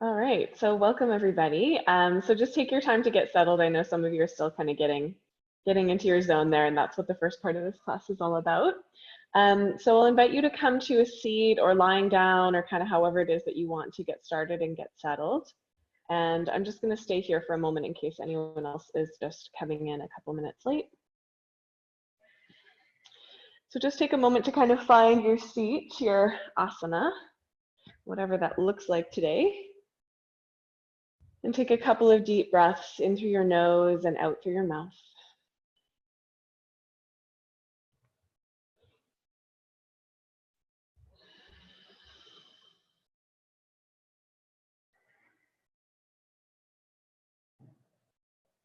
All right, so welcome everybody. So just take your time to get settled. I know some of you are still kind of getting into your zone there, and that's what the first part of this class is all about. So I'll invite you to come to a seat or lying down or kind of however it is that you want to get started and get settled. And I'm just going to stay here for a moment in case anyone else is just coming in a couple minutes late. So just take a moment to kind of find your seat, your asana, whatever that looks like today. And take a couple of deep breaths in through your nose and out through your mouth.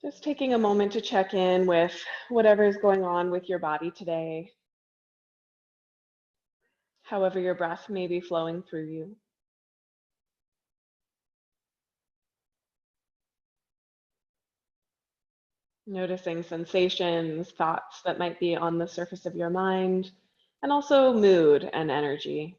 Just taking a moment to check in with whatever is going on with your body today, however your breath may be flowing through you. Noticing sensations, thoughts that might be on the surface of your mind, and also mood and energy.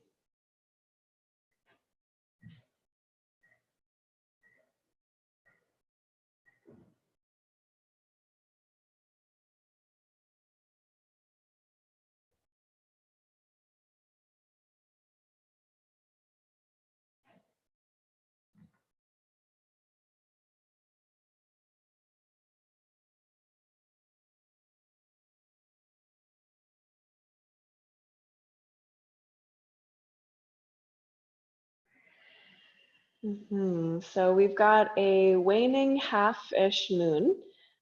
So we've got a waning half-ish moon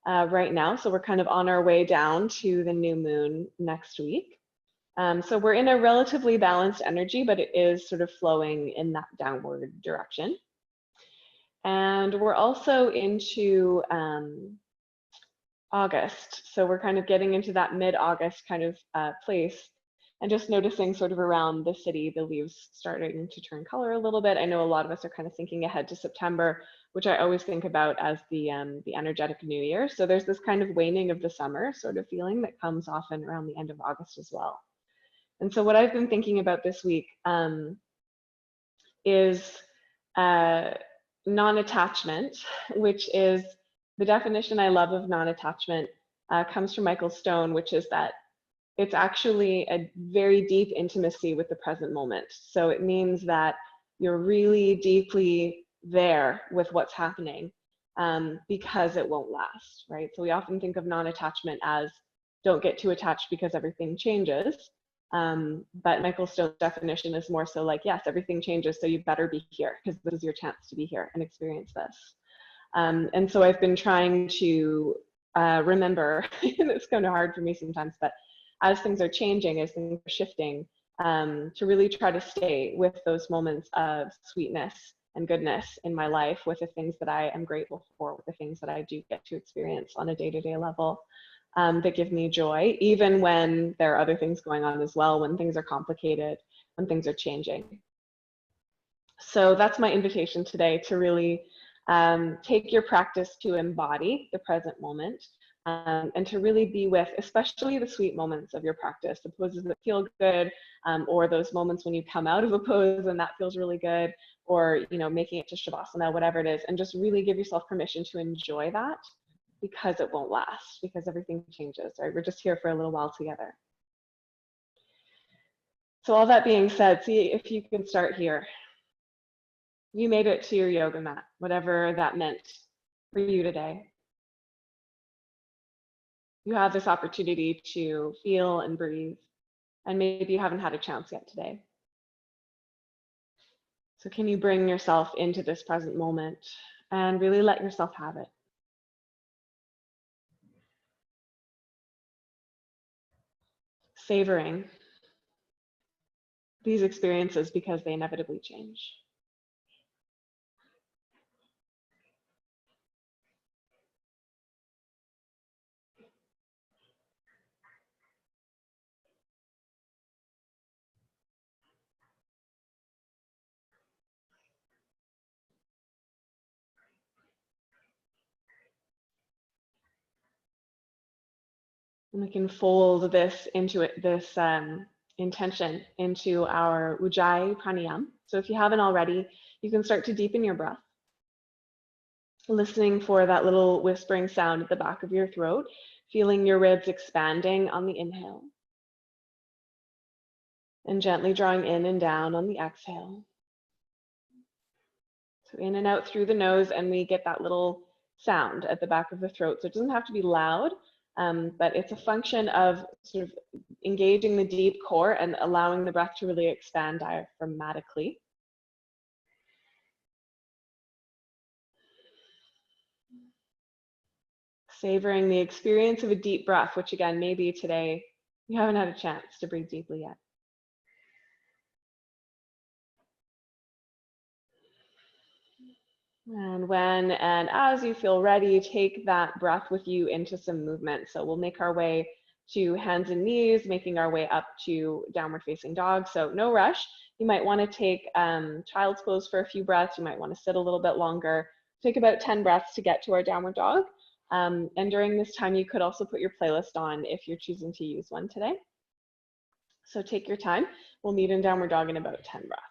right now. So we're kind of on our way down to the new moon next week. So we're in a relatively balanced energy, but it is sort of flowing in that downward direction. And we're also into August. So we're kind of getting into that mid-August kind of place. And just noticing sort of around the city, the leaves starting to turn color a little bit. I know a lot of us are kind of thinking ahead to September, which I always think about as the energetic new year. So there's this kind of waning of the summer sort of feeling that comes often around the end of August as well. And so what I've been thinking about this week is non-attachment, which is the definition I love of non-attachment comes from Michael Stone, which is that it's actually a very deep intimacy with the present moment. So it means that you're really deeply there with what's happening because it won't last, right? So we often think of non-attachment as don't get too attached because everything changes. But Michael Stone's definition is more so like, yes, everything changes, so you better be here because this is your chance to be here and experience this. And so I've been trying to remember, and it's kind of hard for me sometimes, but as things are changing, as things are shifting, to really try to stay with those moments of sweetness and goodness in my life, with the things that I am grateful for, with the things that I do get to experience on a day-to-day level that give me joy, even when there are other things going on as well, when things are complicated, when things are changing. So that's my invitation today, to really take your practice to embody the present moment. And to really be with, especially the sweet moments of your practice, the poses that feel good, or those moments when you come out of a pose and that feels really good, or making it to Shavasana, whatever it is, and just really give yourself permission to enjoy that, because it won't last, because everything changes, right? We're just here for a little while together. So all that being said, see if you can start here. You made it to your yoga mat, whatever that meant for you today. You have this opportunity to feel and breathe, and maybe you haven't had a chance yet today. So can you bring yourself into this present moment and really let yourself have it? Savoring these experiences because they inevitably change. And we can fold this into it, this intention into our Ujjayi pranayam, So if you haven't already, you can start to deepen your breath, listening for that little whispering sound at the back of your throat, feeling your ribs expanding on the inhale, and gently drawing in and down on the exhale. So in and out through the nose, and we get that little sound at the back of the throat. So it doesn't have to be loud, but it's a function of sort of engaging the deep core and allowing the breath to really expand diaphragmatically. Savoring the experience of a deep breath, which again, maybe today you haven't had a chance to breathe deeply yet. And when and as you feel ready, take that breath with you into some movement. So we'll make our way to hands and knees, making our way up to downward facing dog. So no rush. You might want to take child's pose for a few breaths. You might want to sit a little bit longer. Take about 10 breaths to get to our downward dog. And during this time, you could also put your playlist on if you're choosing to use one today. So take your time. We'll meet in downward dog in about 10 breaths.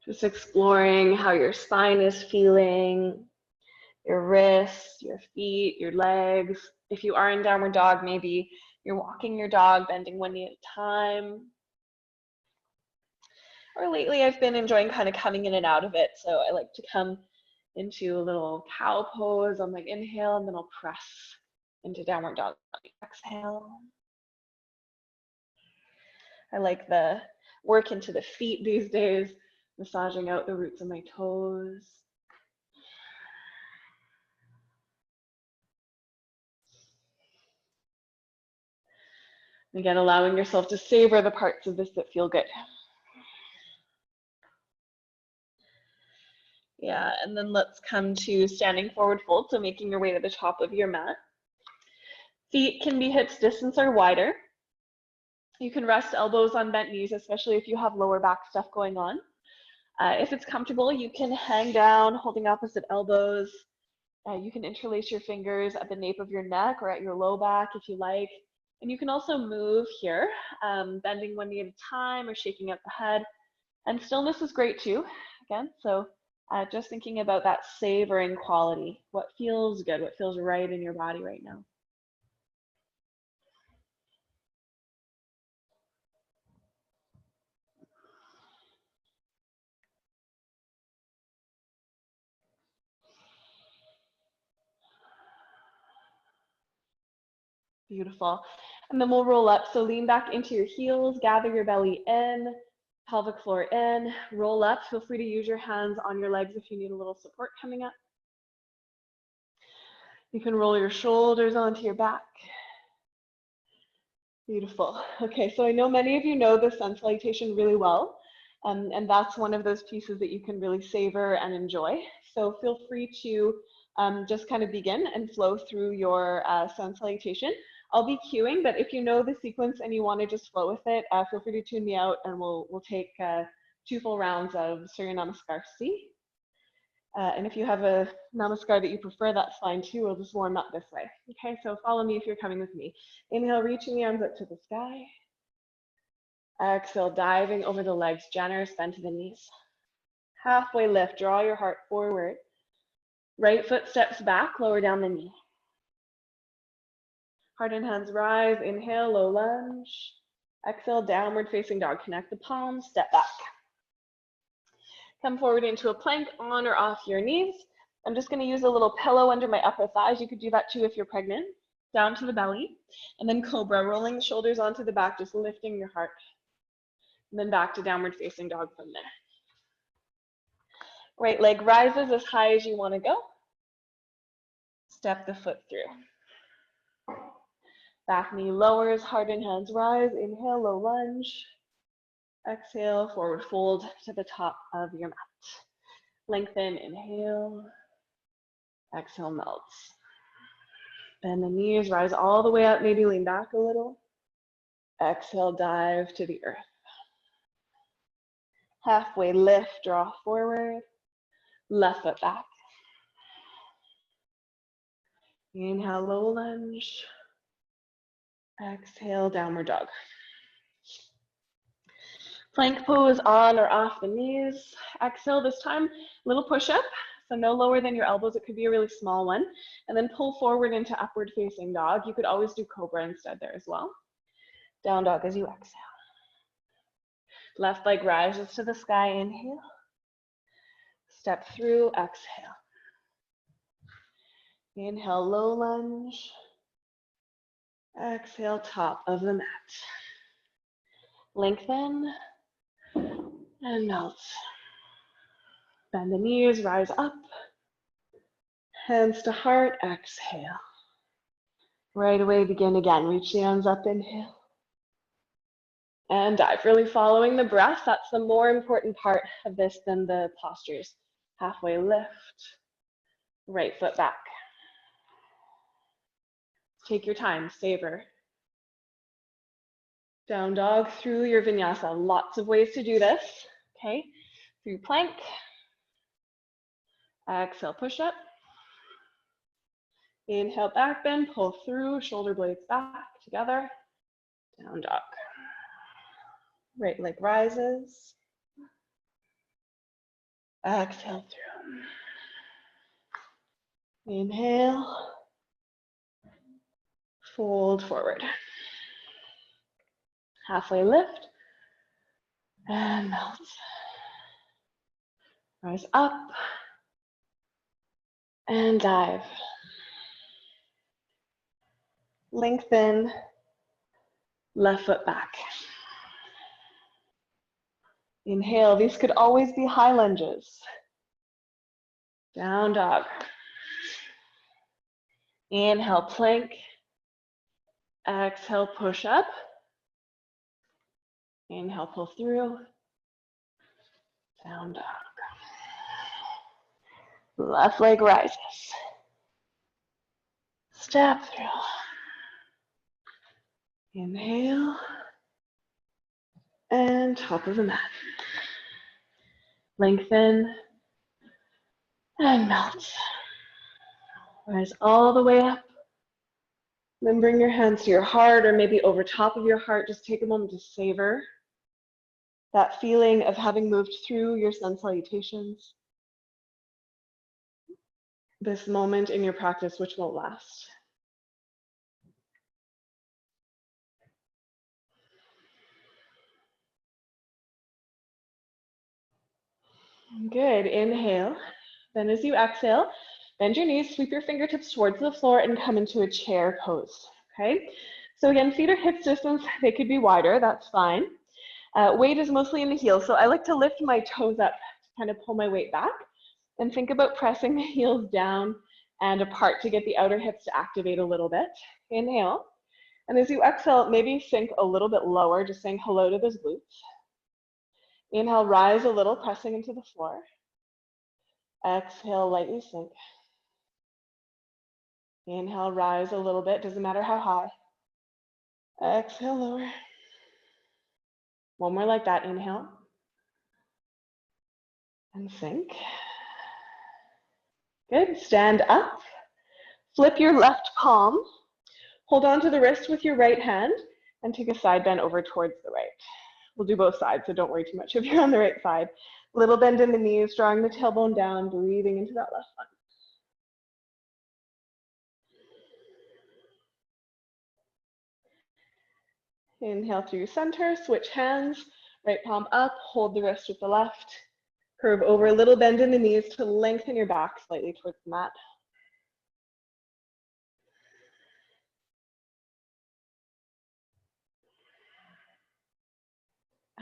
Just exploring how your spine is feeling, your wrists, your feet, your legs. If you are in downward dog, maybe you're walking your dog, bending one knee at a time. Or lately I've been enjoying kind of coming in and out of it. So I like to come into a little cow pose on my inhale, and then I'll press into downward dog on the exhale. I like the work into the feet these days, massaging out the roots of my toes. Again, allowing yourself to savor the parts of this that feel good. Yeah, and then let's come to standing forward fold, so making your way to the top of your mat. Feet can be hips distance or wider. You can rest elbows on bent knees, especially if you have lower back stuff going on. If it's comfortable, you can hang down, holding opposite elbows. You can interlace your fingers at the nape of your neck or at your low back if you like. And you can also move here, bending one knee at a time or shaking out the head. And stillness is great too, again. So just thinking about that savoring quality, what feels good, what feels right in your body right now. Beautiful. And then we'll roll up. So lean back into your heels, gather your belly in, pelvic floor in, roll up. Feel free to use your hands on your legs if you need a little support coming up. You can roll your shoulders onto your back. Beautiful. Okay, so I know many of you know the sun salutation really well, and that's one of those pieces that you can really savor and enjoy. So feel free to just kind of begin and flow through your sun salutation. I'll be cueing, but if you know the sequence and you want to just flow with it, feel free to tune me out, and we'll take 2 full rounds of Surya Namaskar C. And if you have a namaskar that you prefer, that's fine too. We'll just warm up this way. Okay, so follow me if you're coming with me. Inhale, reaching the arms up to the sky. Exhale, diving over the legs, generous bend to the knees. Halfway lift, draw your heart forward. Right foot steps back, lower down the knee. Heart and hands rise, inhale, low lunge. Exhale, downward facing dog. Connect the palms, step back. Come forward into a plank on or off your knees. I'm just gonna use a little pillow under my upper thighs. You could do that too if you're pregnant. Down to the belly. And then cobra, rolling the shoulders onto the back, just lifting your heart. And then back to downward facing dog from there. Right leg rises as high as you wanna go. Step the foot through. Back knee lowers, heart and hands rise. Inhale, low lunge. Exhale, forward fold to the top of your mat. Lengthen, inhale. Exhale, melts. Bend the knees, rise all the way up, maybe lean back a little. Exhale, dive to the earth. Halfway lift, draw forward. Left foot back. Inhale, low lunge. Exhale, downward dog. Plank pose on or off the knees. Exhale this time, little push-up. So no lower than your elbows. It could be a really small one. And then pull forward into upward facing dog. You could always do cobra instead there as well. Down dog as you exhale. Left leg rises to the sky, inhale. Step through, exhale. Inhale, low lunge. Exhale, top of the mat. Lengthen and melt. Bend the knees, rise up. Hands to heart, exhale. Right away, begin again. Reach the arms up, inhale. And dive, really following the breath. That's the more important part of this than the postures. Halfway lift, right foot back. Take your time, savor. Down dog through your vinyasa. Lots of ways to do this, okay? Through plank. Exhale, push up. Inhale, back bend, pull through, shoulder blades back together. Down dog. Right leg rises. Exhale through. Inhale. Fold forward. Halfway lift. And melt. Rise up. And dive. Lengthen. Left foot back. Inhale. These could always be high lunges. Down dog. Inhale, plank. Exhale, push up. Inhale, pull through. Down dog. Left leg rises. Step through. Inhale. And top of the mat. Lengthen. And melt. Rise all the way up. Then bring your hands to your heart or maybe over top of your heart. Just take a moment to savor that feeling of having moved through your sun salutations. This moment in your practice, which won't last. Good, inhale. Then as you exhale, bend your knees, sweep your fingertips towards the floor and come into a chair pose, okay? So again, feet are hips distance. They could be wider, that's fine. Weight is mostly in the heels. So I like to lift my toes up to kind of pull my weight back and think about pressing the heels down and apart to get the outer hips to activate a little bit. Inhale. And as you exhale, maybe sink a little bit lower, just saying hello to those glutes. Inhale, rise a little, pressing into the floor. Exhale, lightly sink. Inhale, rise a little bit, doesn't matter how high. Exhale, lower. One more like that, inhale. And sink. Good, stand up. Flip your left palm. Hold on to the wrist with your right hand and take a side bend over towards the right. We'll do both sides, so don't worry too much if you're on the right side. Little bend in the knees, drawing the tailbone down, breathing into that left one. Inhale through center, switch hands, right palm up, hold the wrist with the left. Curve over, a little bend in the knees to lengthen your back slightly towards the mat.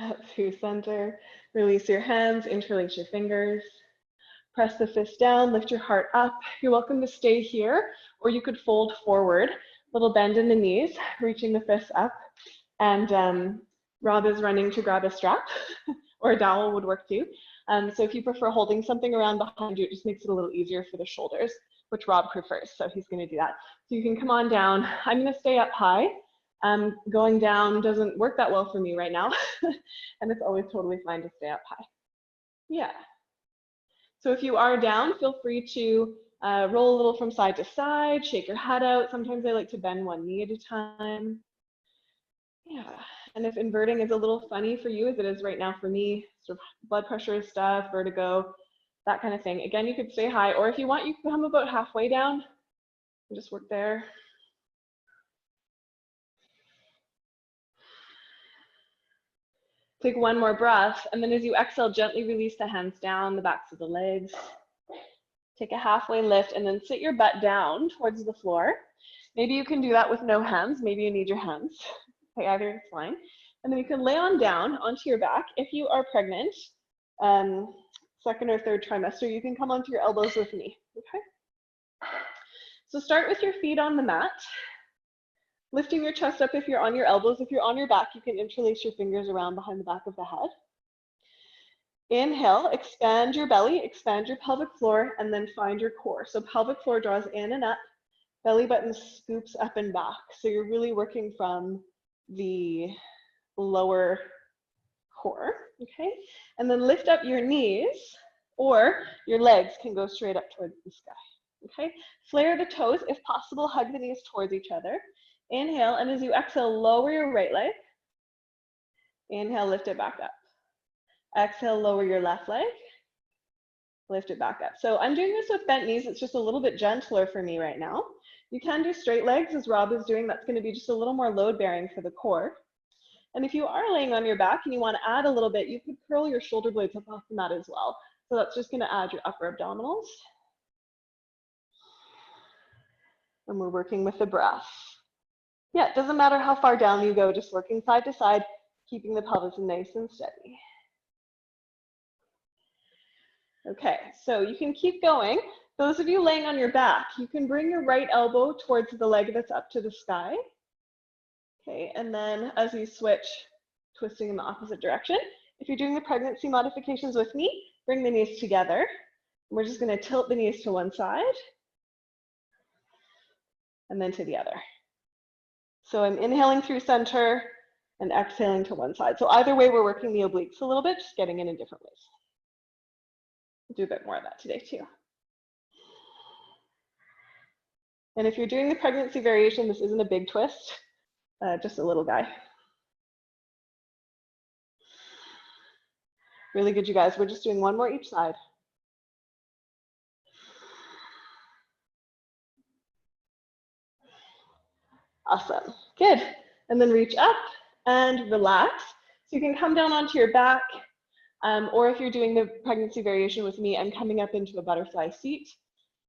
Up through center, release your hands, interlace your fingers. Press the fist down, lift your heart up. You're welcome to stay here, or you could fold forward. Little bend in the knees, reaching the fists up. And Rob is running to grab a strap, or a dowel would work too. So if you prefer holding something around behind you, it just makes it a little easier for the shoulders, which Rob prefers, so he's going to do that. So you can come on down. I'm going to stay up high. Going down doesn't work that well for me right now, and it's always totally fine to stay up high. Yeah. So if you are down, feel free to roll a little from side to side, shake your head out. Sometimes I like to bend one knee at a time. Yeah, and if inverting is a little funny for you, as it is right now for me, sort of blood pressure stuff, vertigo, that kind of thing. Again, you could stay high, or if you want, you can come about halfway down and just work there. Take one more breath, and then as you exhale, gently release the hands down, the backs of the legs. Take a halfway lift, and then sit your butt down towards the floor. Maybe you can do that with no hands. Maybe you need your hands. Okay, either is fine. And then you can lay on down onto your back. If you are pregnant, second or third trimester, you can come onto your elbows with me, okay? So start with your feet on the mat, lifting your chest up if you're on your elbows. If you're on your back, you can interlace your fingers around behind the back of the head. Inhale, expand your belly, expand your pelvic floor, and then find your core. So pelvic floor draws in and up, belly button scoops up and back. So you're really working from the lower core, okay? And then lift up your knees, or your legs can go straight up towards the sky, okay? Flare the toes, if possible, hug the knees towards each other. Inhale, and as you exhale, lower your right leg. Inhale, lift it back up. Exhale, lower your left leg. Lift it back up. So I'm doing this with bent knees. It's just a little bit gentler for me right now. You can do straight legs as Rob is doing. That's going to be just a little more load bearing for the core. And if you are laying on your back and you want to add a little bit, you could curl your shoulder blades up off the mat as well. So that's just going to add your upper abdominals. And we're working with the breath. Yeah, it doesn't matter how far down you go, just working side to side, keeping the pelvis nice and steady. Okay, so you can keep going. Those of you laying on your back, you can bring your right elbow towards the leg that's up to the sky. Okay, and then as you switch, twisting in the opposite direction. If you're doing the pregnancy modifications with me, bring the knees together. We're just going to tilt the knees to one side and then to the other. So I'm inhaling through center and exhaling to one side. So either way, we're working the obliques a little bit, just getting in different ways. We'll do a bit more of that today too. And if you're doing the pregnancy variation, this isn't a big twist, just a little guy. Really good, you guys. We're just doing one more each side. Awesome, good. And then reach up and relax. So you can come down onto your back, or if you're doing the pregnancy variation with me, I'm coming up into a butterfly seat.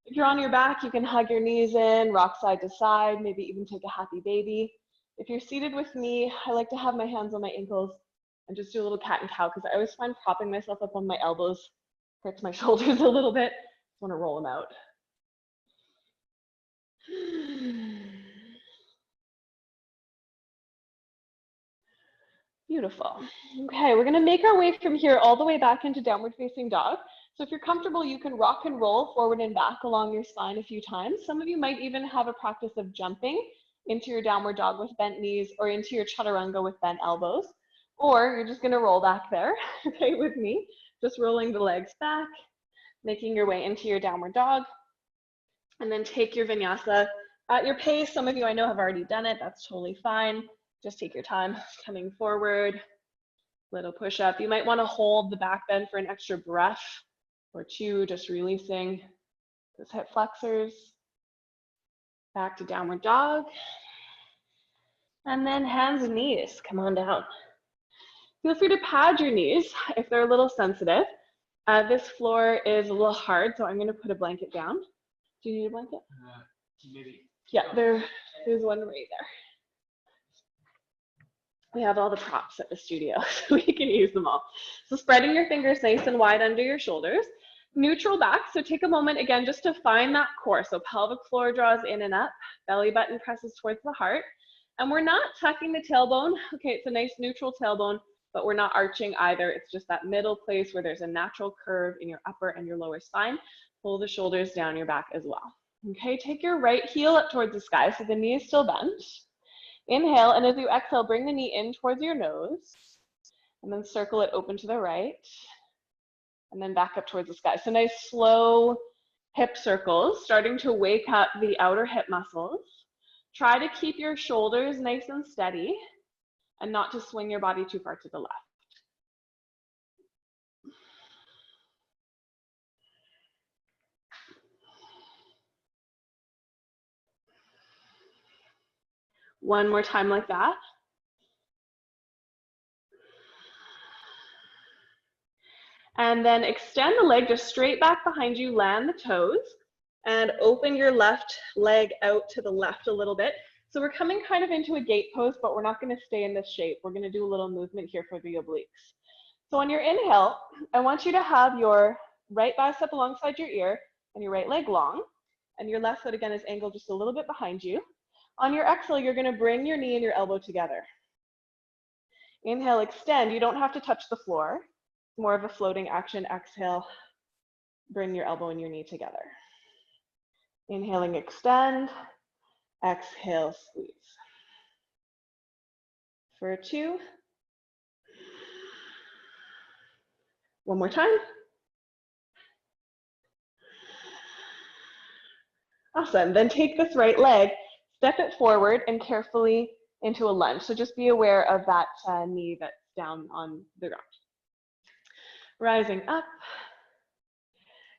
If you're on your back, you can hug your knees in, rock side to side, maybe even take a happy baby. If you're seated with me, I like to have my hands on my ankles and just do a little cat and cow, because I always find propping myself up on my elbows hurts my shoulders a little bit. Just want to roll them out. Beautiful. Okay, we're going to make our way from here all the way back into downward facing dog. So if you're comfortable, you can rock and roll forward and back along your spine a few times. Some of you might even have a practice of jumping into your downward dog with bent knees, or into your chaturanga with bent elbows. Or you're just going to roll back there, okay, with me. Just rolling the legs back, making your way into your downward dog. And then take your vinyasa at your pace. Some of you I know have already done it. That's totally fine. Just take your time coming forward, little push up. You might want to hold the back bend for an extra breath or two, just releasing those hip flexors. Back to downward dog. And then hands and knees, come on down. Feel free to pad your knees if they're a little sensitive. This floor is a little hard, so I'm going to put a blanket down. Do you need a blanket? Maybe. Yeah, there's one right there. We have all the props at the studio, so we can use them all. So spreading your fingers nice and wide under your shoulders. Neutral back, so take a moment again just to find that core. So pelvic floor draws in and up, belly button presses towards the heart. And we're not tucking the tailbone. Okay, it's a nice neutral tailbone, but we're not arching either. It's just that middle place where there's a natural curve in your upper and your lower spine. Pull the shoulders down your back as well. Okay, take your right heel up towards the sky so the knee is still bent. Inhale, and as you exhale, bring the knee in towards your nose, and then circle it open to the right, and then back up towards the sky. So nice slow hip circles, starting to wake up the outer hip muscles. Try to keep your shoulders nice and steady and not to swing your body too far to the left. One more time like that. And then extend the leg just straight back behind you, land the toes, and open your left leg out to the left a little bit. So we're coming kind of into a gate pose, but we're not going to stay in this shape. We're going to do a little movement here for the obliques. So on your inhale, I want you to have your right bicep alongside your ear and your right leg long, and your left foot again is angled just a little bit behind you. On your exhale, you're going to bring your knee and your elbow together. Inhale, extend. You don't have to touch the floor. More of a floating action. Exhale, bring your elbow and your knee together. Inhaling, extend. Exhale, squeeze. For 2. One more time. Awesome. Then take this right leg, step it forward and carefully into a lunge. So just be aware of that knee that's down on the ground. Rising up.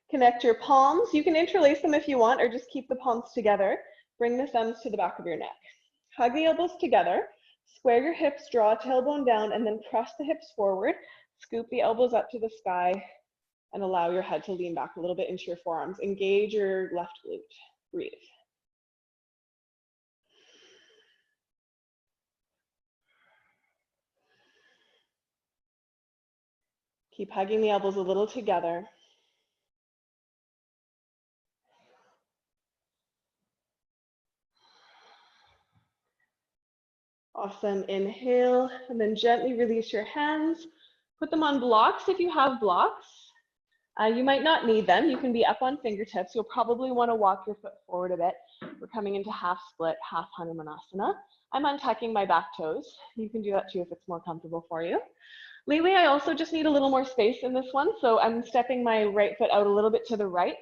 Connect your palms. You can interlace them if you want, or just keep the palms together. Bring the thumbs to the back of your neck. Hug the elbows together. Square your hips, draw tailbone down, and then press the hips forward. Scoop the elbows up to the sky, and allow your head to lean back a little bit into your forearms. Engage your left glute. Breathe. Keep hugging the elbows a little together. Awesome. Inhale, and then gently release your hands. Put them on blocks if you have blocks. You might not need them. You can be up on fingertips. You'll probably want to walk your foot forward a bit. We're coming into half split, half Hanumanasana. I'm untucking my back toes. You can do that too if it's more comfortable for you. Lately, I also just need a little more space in this one, so I'm stepping my right foot out a little bit to the right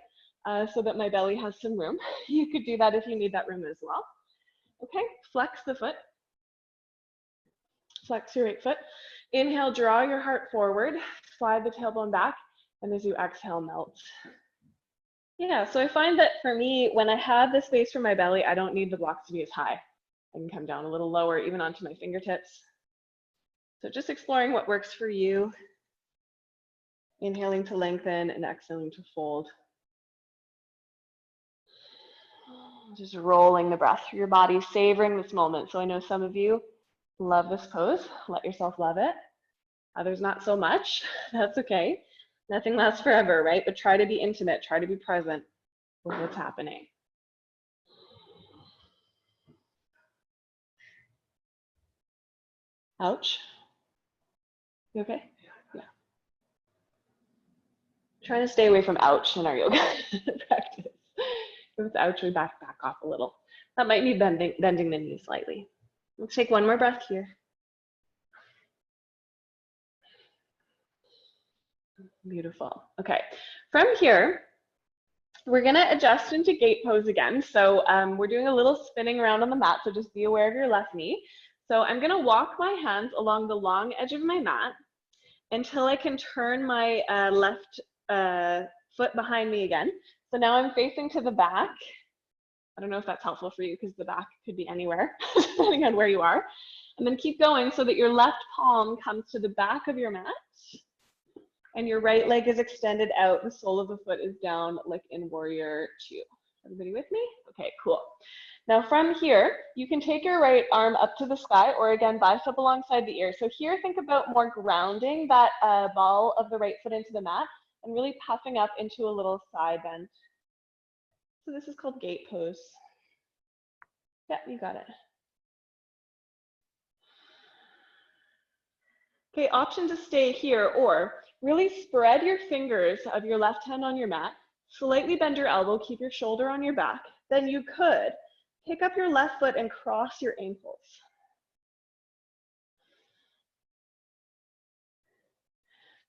so that my belly has some room. You could do that if you need that room as well. Okay, flex the foot. Flex your right foot. Inhale, draw your heart forward, slide the tailbone back, and as you exhale, melt. Yeah, so I find that for me, when I have the space for my belly, I don't need the blocks to be as high. I can come down a little lower, even onto my fingertips. So just exploring what works for you. Inhaling to lengthen and exhaling to fold. Just rolling the breath through your body, savoring this moment. So I know some of you love this pose. Let yourself love it. Others not so much. That's okay. Nothing lasts forever, right? But try to be intimate. Try to be present with what's happening. Ouch. You okay? Yeah. Trying to stay away from ouch in our yoga practice. If it's ouch, we back off a little. That might need bending the knee slightly. Let's take one more breath here. Beautiful. Okay. From here, we're going to adjust into gate pose again. So we're doing a little spinning around on the mat, so just be aware of your left knee. So I'm going to walk my hands along the long edge of my mat until I can turn my left foot behind me again. So now I'm facing to the back. I don't know if that's helpful for you because the back could be anywhere, depending on where you are. And then keep going so that your left palm comes to the back of your mat and your right leg is extended out. The sole of the foot is down like in warrior 2. Everybody with me? Okay, cool. Now from here, you can take your right arm up to the sky or again, bicep alongside the ear. So here, think about more grounding that ball of the right foot into the mat and really puffing up into a little side bend. So this is called gate pose. Yeah, you got it. Okay, option to stay here, or really spread your fingers of your left hand on your mat, slightly bend your elbow, keep your shoulder on your back. Then you could pick up your left foot and cross your ankles.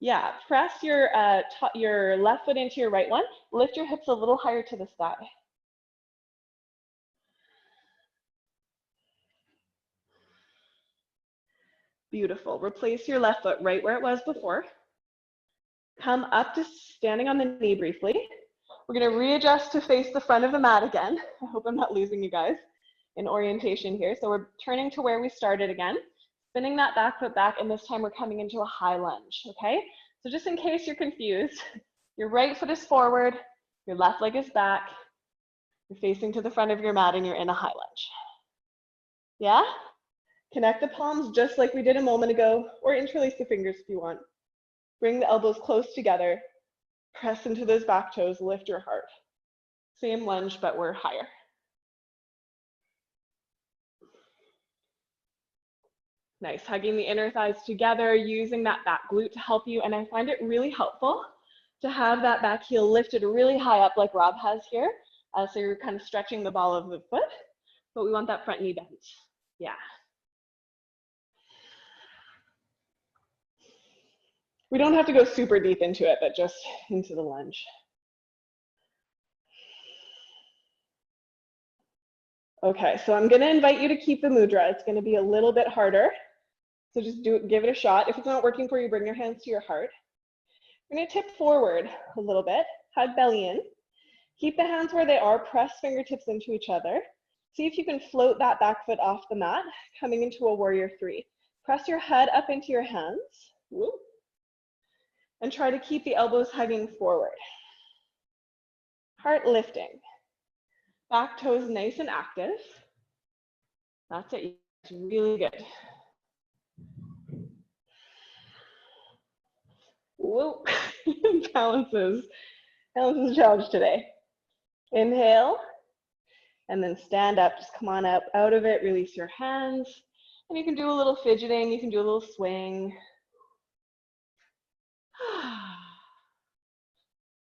Yeah, press your left foot into your right one. Lift your hips a little higher to the sky. Beautiful. Replace your left foot right where it was before. Come up to standing on the knee briefly. We're going to readjust to face the front of the mat again. I hope I'm not losing you guys in orientation here. So we're turning to where we started again, spinning that back foot back, and this time we're coming into a high lunge, okay? So just in case you're confused, your right foot is forward, your left leg is back, you're facing to the front of your mat, and you're in a high lunge. Yeah? Connect the palms just like we did a moment ago, or interlace the fingers if you want. Bring the elbows close together, press into those back toes, lift your heart. Same lunge, but we're higher. Nice, hugging the inner thighs together, using that back glute to help you. And I find it really helpful to have that back heel lifted really high up like Rob has here. So you're kind of stretching the ball of the foot, but we want that front knee bent. Yeah. We don't have to go super deep into it, but just into the lunge. Okay, so I'm going to invite you to keep the mudra. It's going to be a little bit harder. So just give it a shot. If it's not working for you, bring your hands to your heart. You're going to tip forward a little bit, hug belly in. Keep the hands where they are, press fingertips into each other. See if you can float that back foot off the mat, coming into a warrior three. Press your head up into your hands. Woo. And try to keep the elbows hugging forward. Heart lifting. Back toes nice and active. That's it. It's really good. Whoa. Balance is a challenge today. Inhale. And then stand up. Just come on up out of it. Release your hands. And you can do a little fidgeting. You can do a little swing.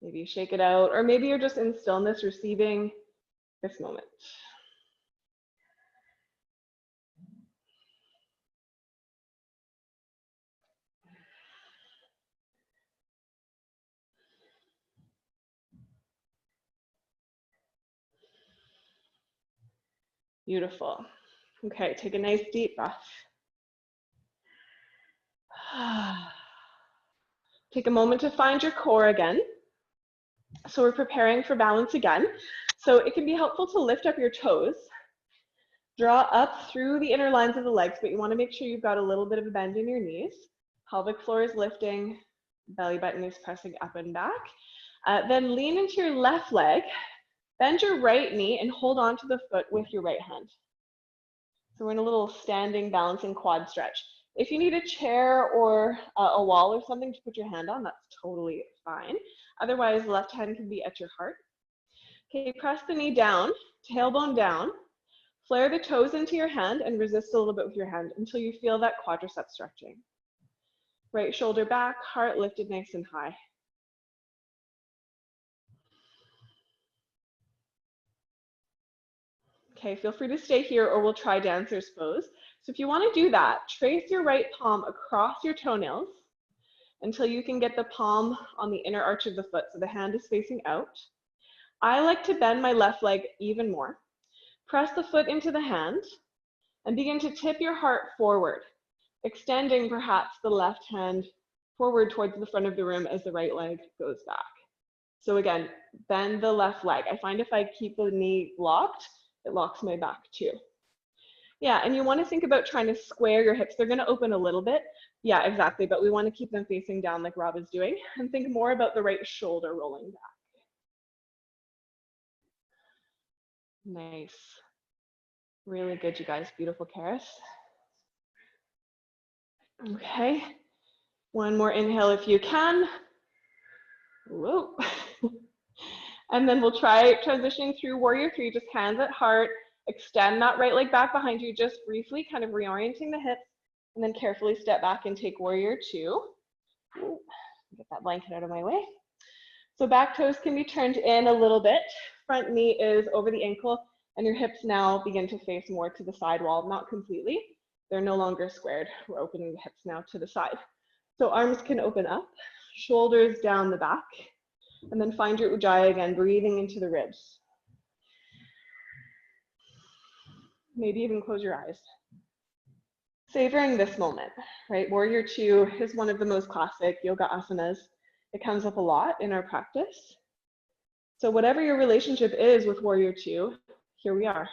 Maybe you shake it out, or maybe you're just in stillness, receiving this moment. Beautiful. Okay, take a nice deep breath. Take a moment to find your core again. So we're preparing for balance again. So it can be helpful to lift up your toes, draw up through the inner lines of the legs, but you want to make sure you've got a little bit of a bend in your knees. Pelvic floor is lifting, belly button is pressing up and back. Then lean into your left leg, bend your right knee, and hold on to the foot with your right hand. So we're in a little standing balancing quad stretch. If you need a chair or a wall or something to put your hand on, that's totally fine. Otherwise, the left hand can be at your heart. Okay, press the knee down, tailbone down, flare the toes into your hand and resist a little bit with your hand until you feel that quadricep stretching. Right shoulder back, heart lifted nice and high. Okay, feel free to stay here or we'll try dancer's pose. So if you want to do that, trace your right palm across your toenails until you can get the palm on the inner arch of the foot, so the hand is facing out. I like to bend my left leg even more. Press the foot into the hand and begin to tip your heart forward, extending perhaps the left hand forward towards the front of the room as the right leg goes back. So again, bend the left leg. I find if I keep the knee locked, it locks my back too. Yeah, and you want to think about trying to square your hips. They're going to open a little bit. Yeah, exactly. But we want to keep them facing down like Rob is doing, and think more about the right shoulder rolling back. Nice. Really good, you guys. Beautiful, Karis. Okay. One more inhale if you can. Whoa. And then we'll try transitioning through warrior three, just hands at heart, extend that right leg back behind you, just briefly kind of reorienting the hips, and then carefully step back and take warrior two. Ooh, get that blanket out of my way. So back toes can be turned in a little bit. Front knee is over the ankle, and your hips now begin to face more to the side wall, not completely. They're no longer squared. We're opening the hips now to the side. So arms can open up, shoulders down the back, and then find your ujjayi again, breathing into the ribs. Maybe even close your eyes. Savoring this moment, right? Warrior two is one of the most classic yoga asanas. It comes up a lot in our practice. So whatever your relationship is with warrior two, here we are.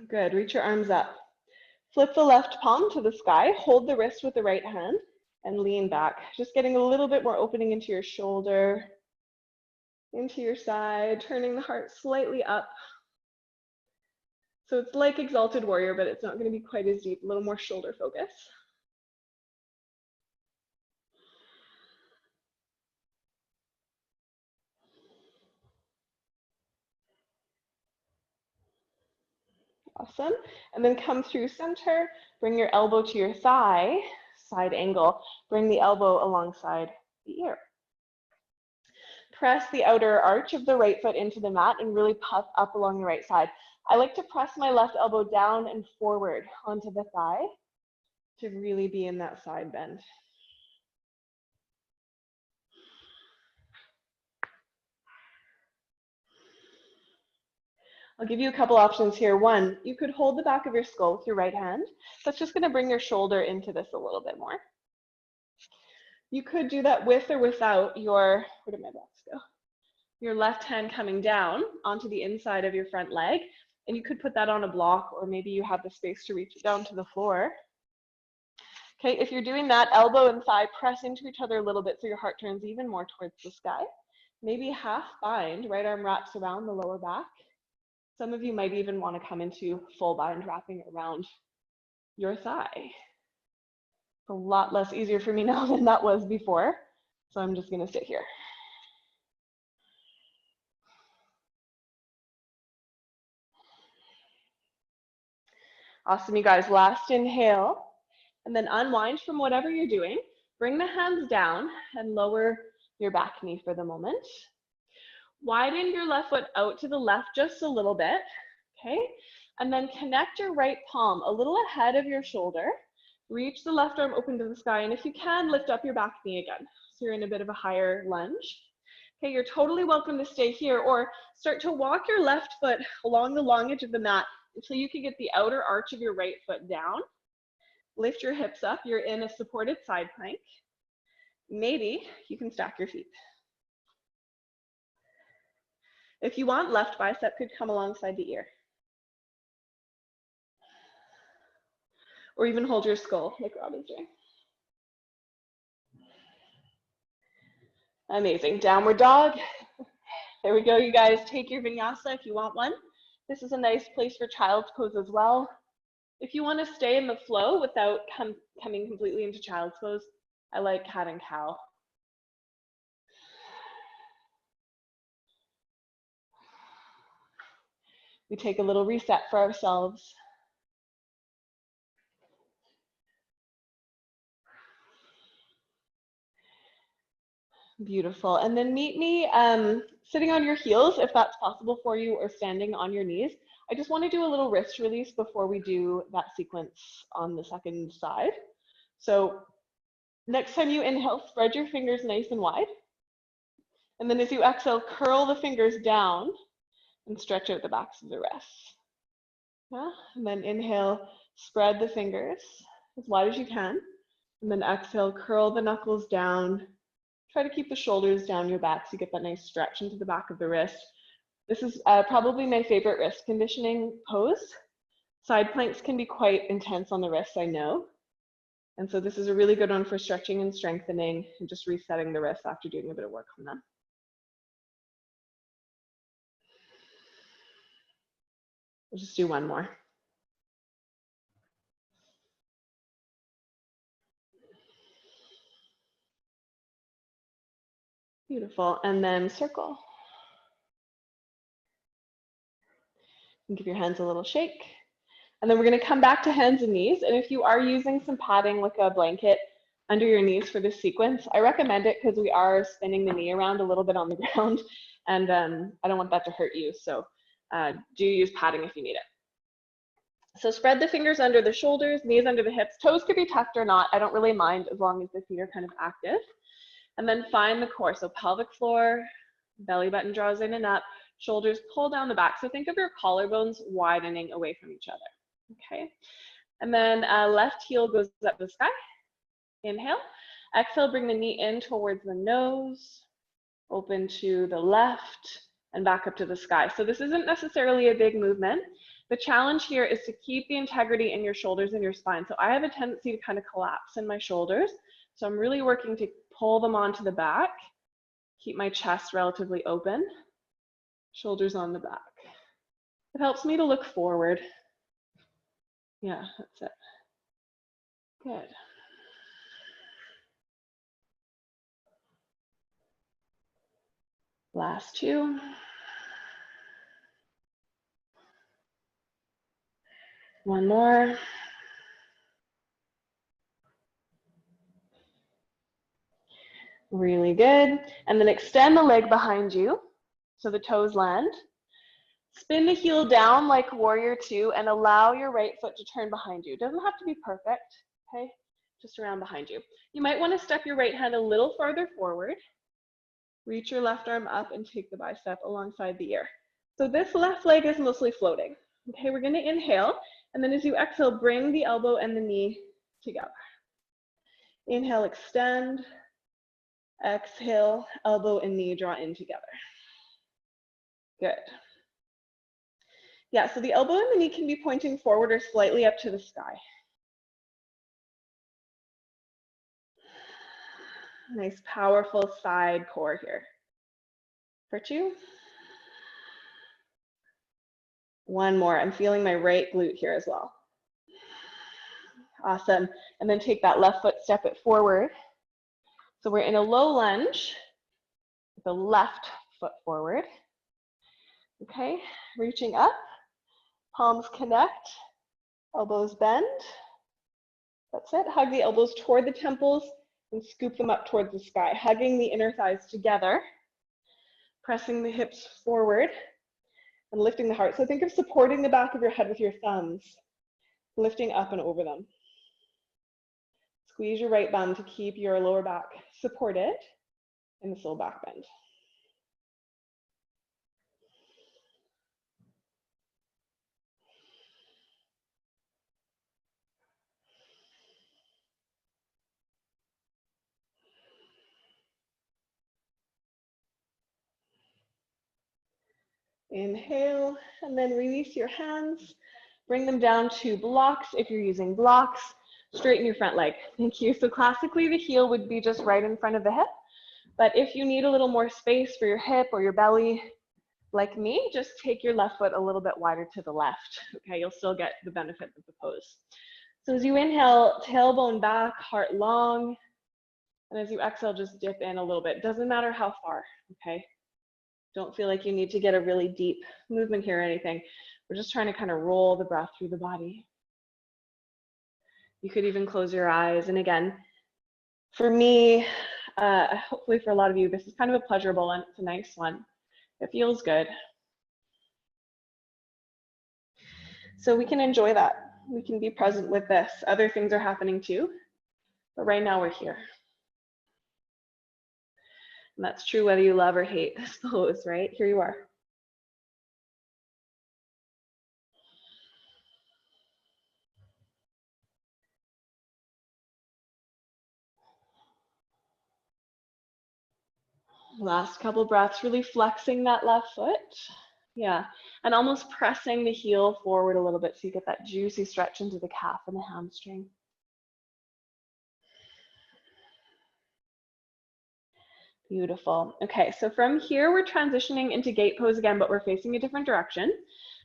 Good, reach your arms up. Flip the left palm to the sky, hold the wrist with the right hand, and lean back. Just getting a little bit more opening into your shoulder, into your side, turning the heart slightly up. So it's like exalted warrior, but it's not going to be quite as deep, a little more shoulder focus. Awesome. And then come through center, bring your elbow to your thigh, side angle. Bring the elbow alongside the ear. Press the outer arch of the right foot into the mat and really puff up along the right side. I like to press my left elbow down and forward onto the thigh to really be in that side bend. I'll give you a couple options here. One, you could hold the back of your skull with your right hand. That's just going to bring your shoulder into this a little bit more. You could do that with or without your, where did my box go? Your left hand coming down onto the inside of your front leg. And you could put that on a block, or maybe you have the space to reach it down to the floor. Okay, if you're doing that, elbow and thigh press into each other a little bit so your heart turns even more towards the sky. Maybe half bind, right arm wraps around the lower back. Some of you might even want to come into full bind, wrapping around your thigh. It's a lot less easier for me now than that was before. So I'm just going to sit here. Awesome, you guys. Last inhale, and then unwind from whatever you're doing. Bring the hands down and lower your back knee for the moment. Widen your left foot out to the left just a little bit, okay? And then connect your right palm a little ahead of your shoulder. Reach the left arm open to the sky, and if you can, lift up your back knee again. So you're in a bit of a higher lunge. Okay, you're totally welcome to stay here, or start to walk your left foot along the long edge of the mat until you can get the outer arch of your right foot down. Lift your hips up. You're in a supported side plank. Maybe you can stack your feet. If you want, left bicep could come alongside the ear. Or even hold your skull like Robin's doing. Amazing. Downward dog. There we go, you guys. Take your vinyasa if you want one. This is a nice place for child's pose as well. If you want to stay in the flow without coming completely into child's pose, I like cat and cow. We take a little reset for ourselves. Beautiful. And then meet me sitting on your heels, if that's possible for you, or standing on your knees. I just want to do a little wrist release before we do that sequence on the second side. So next time you inhale, spread your fingers nice and wide. And then as you exhale, curl the fingers down and stretch out the backs of the wrists. Yeah? And then inhale, spread the fingers as wide as you can. And then exhale, curl the knuckles down. Try to keep the shoulders down your back so you get that nice stretch into the back of the wrist. This is probably my favorite wrist conditioning pose. Side planks can be quite intense on the wrists, I know. And so this is a really good one for stretching and strengthening and just resetting the wrists after doing a bit of work on them. We'll just do one more. Beautiful. And then circle. And give your hands a little shake. And then we're going to come back to hands and knees. And if you are using some padding like a blanket under your knees for this sequence, I recommend it because we are spinning the knee around a little bit on the ground. And I don't want that to hurt you. So do use padding if you need it. So spread the fingers under the shoulders, knees under the hips. Toes could be tucked or not. I don't really mind as long as the feet are kind of active. And then find the core. So pelvic floor, belly button draws in and up, shoulders pull down the back. So think of your collarbones widening away from each other. Okay. And then left heel goes up the sky. Inhale. Exhale, bring the knee in towards the nose, open to the left, and back up to the sky. So this isn't necessarily a big movement. The challenge here is to keep the integrity in your shoulders and your spine. So I have a tendency to kind of collapse in my shoulders. So I'm really working to pull them onto the back, keep my chest relatively open, shoulders on the back. It helps me to look forward. Yeah, that's it. Good. Last two. One more. Really good. And then extend the leg behind you so the toes land. Spin the heel down like warrior two and allow your right foot to turn behind you. It doesn't have to be perfect, okay? Just around behind you. You might want to step your right hand a little farther forward. Reach your left arm up and take the bicep alongside the ear. So this left leg is mostly floating. Okay, we're going to inhale, and then as you exhale, bring the elbow and the knee together. Inhale, extend. Exhale, elbow and knee draw in together. Good. Yeah, so the elbow and the knee can be pointing forward or slightly up to the sky. Nice, powerful side core here. For two. One more. I'm feeling my right glute here as well. Awesome. And then take that left foot, step it forward. So we're in a low lunge with the left foot forward. Okay, reaching up, palms connect, elbows bend. That's it. Hug the elbows toward the temples and scoop them up towards the sky, hugging the inner thighs together, pressing the hips forward and lifting the heart. So think of supporting the back of your head with your thumbs, lifting up and over them. Squeeze your right bum to keep your lower back supported in this little back bend. Inhale, and then release your hands. Bring them down to blocks if you're using blocks. Straighten your front leg. Thank you. So classically, the heel would be just right in front of the hip. But if you need a little more space for your hip or your belly, like me, just take your left foot a little bit wider to the left. Okay, you'll still get the benefit of the pose. So as you inhale, tailbone back, heart long. And as you exhale, just dip in a little bit. Doesn't matter how far, okay? Don't feel like you need to get a really deep movement here or anything. We're just trying to kind of roll the breath through the body. You could even close your eyes. And again, for me, hopefully for a lot of you, this is kind of a pleasurable one. It's a nice one. It feels good. So we can enjoy that. We can be present with this. Other things are happening too, but right now we're here. And that's true whether you love or hate this pose, right? Here you are. Last couple breaths, really flexing that left foot. Yeah, and almost pressing the heel forward a little bit so you get that juicy stretch into the calf and the hamstring. Beautiful. Okay, so from here, we're transitioning into gate pose again, but we're facing a different direction.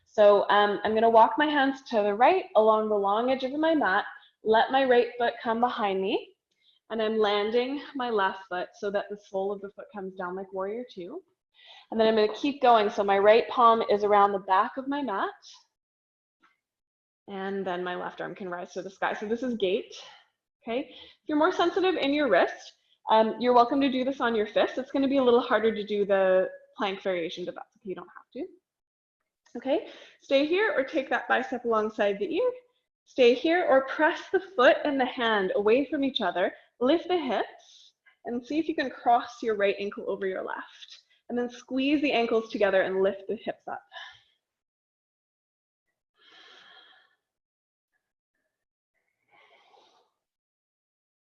So I'm going to walk my hands to the right along the long edge of my mat, let my right foot come behind me, and I'm landing my left foot so that the sole of the foot comes down like warrior two. And then I'm going to keep going. So my right palm is around the back of my mat, and then my left arm can rise to the sky. So this is gate. Okay, if you're more sensitive in your wrist, you're welcome to do this on your fist. It's going to be a little harder to do the plank variation, but that's okay, you don't have to. Okay, stay here or take that bicep alongside the ear. Stay here or press the foot and the hand away from each other. Lift the hips and see if you can cross your right ankle over your left. And then squeeze the ankles together and lift the hips up.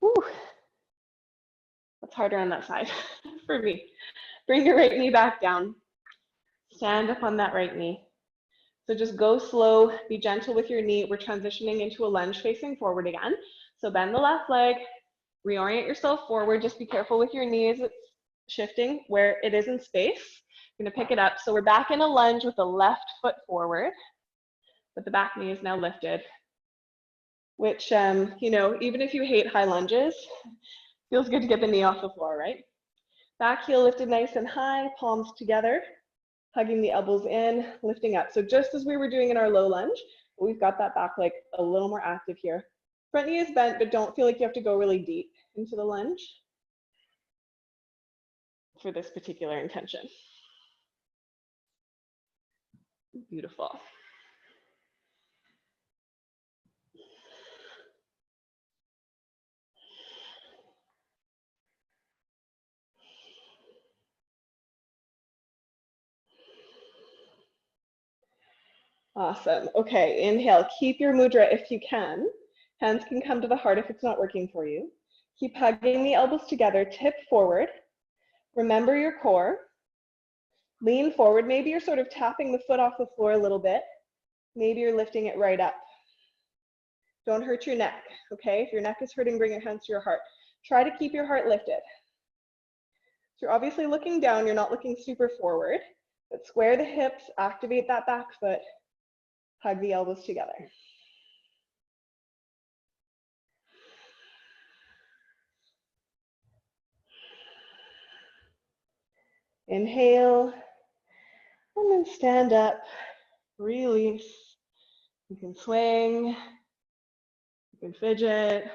Whew. That's harder on that side for me. Bring your right knee back down. Stand up on that right knee. So just go slow, be gentle with your knee. We're transitioning into a lunge facing forward again. So bend the left leg, reorient yourself forward. Just be careful with your knees. It's shifting where it is in space. You're gonna pick it up. So we're back in a lunge with the left foot forward, but the back knee is now lifted, which, you know, even if you hate high lunges, feels good to get the knee off the floor, right? Back heel lifted nice and high, palms together, hugging the elbows in, lifting up. So just as we were doing in our low lunge, we've got that back leg a little more active here. Front knee is bent, but don't feel like you have to go really deep into the lunge for this particular intention. Beautiful. Awesome. Okay, inhale. Keep your mudra if you can. Hands can come to the heart if it's not working for you. Keep hugging the elbows together, tip forward. Remember your core. Lean forward. Maybe you're sort of tapping the foot off the floor a little bit. Maybe you're lifting it right up. Don't hurt your neck, okay? If your neck is hurting, bring your hands to your heart. Try to keep your heart lifted. So you're obviously looking down, you're not looking super forward, but square the hips, activate that back foot, hug the elbows together. Inhale, and then stand up, release. You can swing, you can fidget.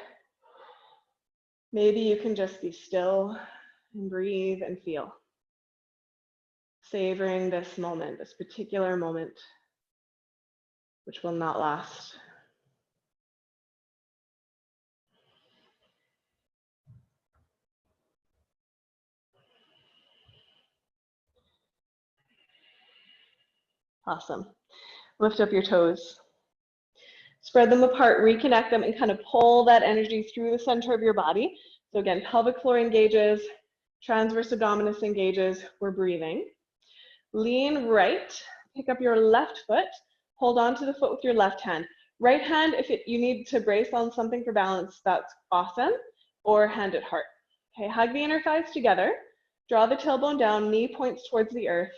Maybe you can just be still and breathe and feel. Savoring this moment, this particular moment, which will not last. Awesome. Lift up your toes. Spread them apart, reconnect them, and kind of pull that energy through the center of your body. So again, pelvic floor engages, transverse abdominis engages, we're breathing. Lean right, pick up your left foot, hold on to the foot with your left hand. Right hand, if you need to brace on something for balance, that's awesome, or hand at heart. Okay, hug the inner thighs together, draw the tailbone down, knee points towards the earth,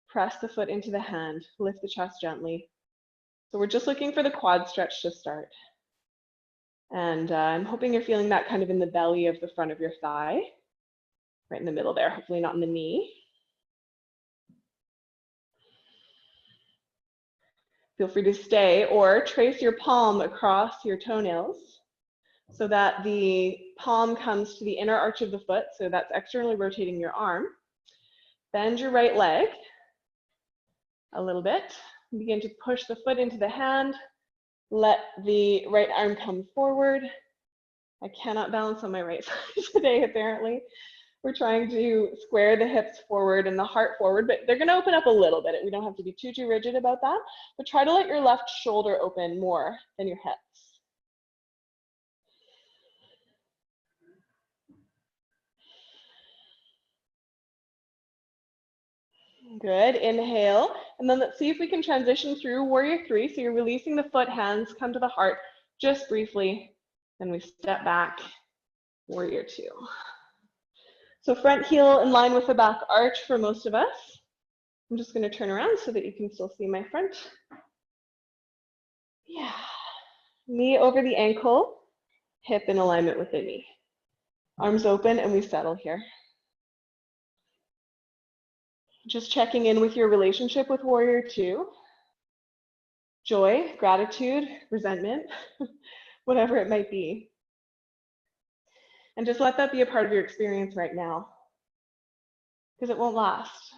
press the foot into the hand, lift the chest gently. So we're just looking for the quad stretch to start. And I'm hoping you're feeling that kind of in the belly of the front of your thigh, right in the middle there, hopefully not in the knee. Feel free to stay or trace your palm across your toenails so that the palm comes to the inner arch of the foot. So that's externally rotating your arm. Bend your right leg a little bit. Begin to push the foot into the hand. Let the right arm come forward. I cannot balance on my right side today, apparently. We're trying to square the hips forward and the heart forward, but they're gonna open up a little bit. We don't have to be too rigid about that, but try to let your left shoulder open more than your hips. Good, inhale, and then let's see if we can transition through warrior three. So you're releasing the foot, hands come to the heart, just briefly, then we step back, warrior two. So front heel in line with the back arch for most of us. I'm just going to turn around so that you can still see my front. Yeah. Knee over the ankle, hip in alignment with the knee. Arms open and we settle here. Just checking in with your relationship with warrior two. Joy, gratitude, resentment, whatever it might be. And just let that be a part of your experience right now, because it won't last.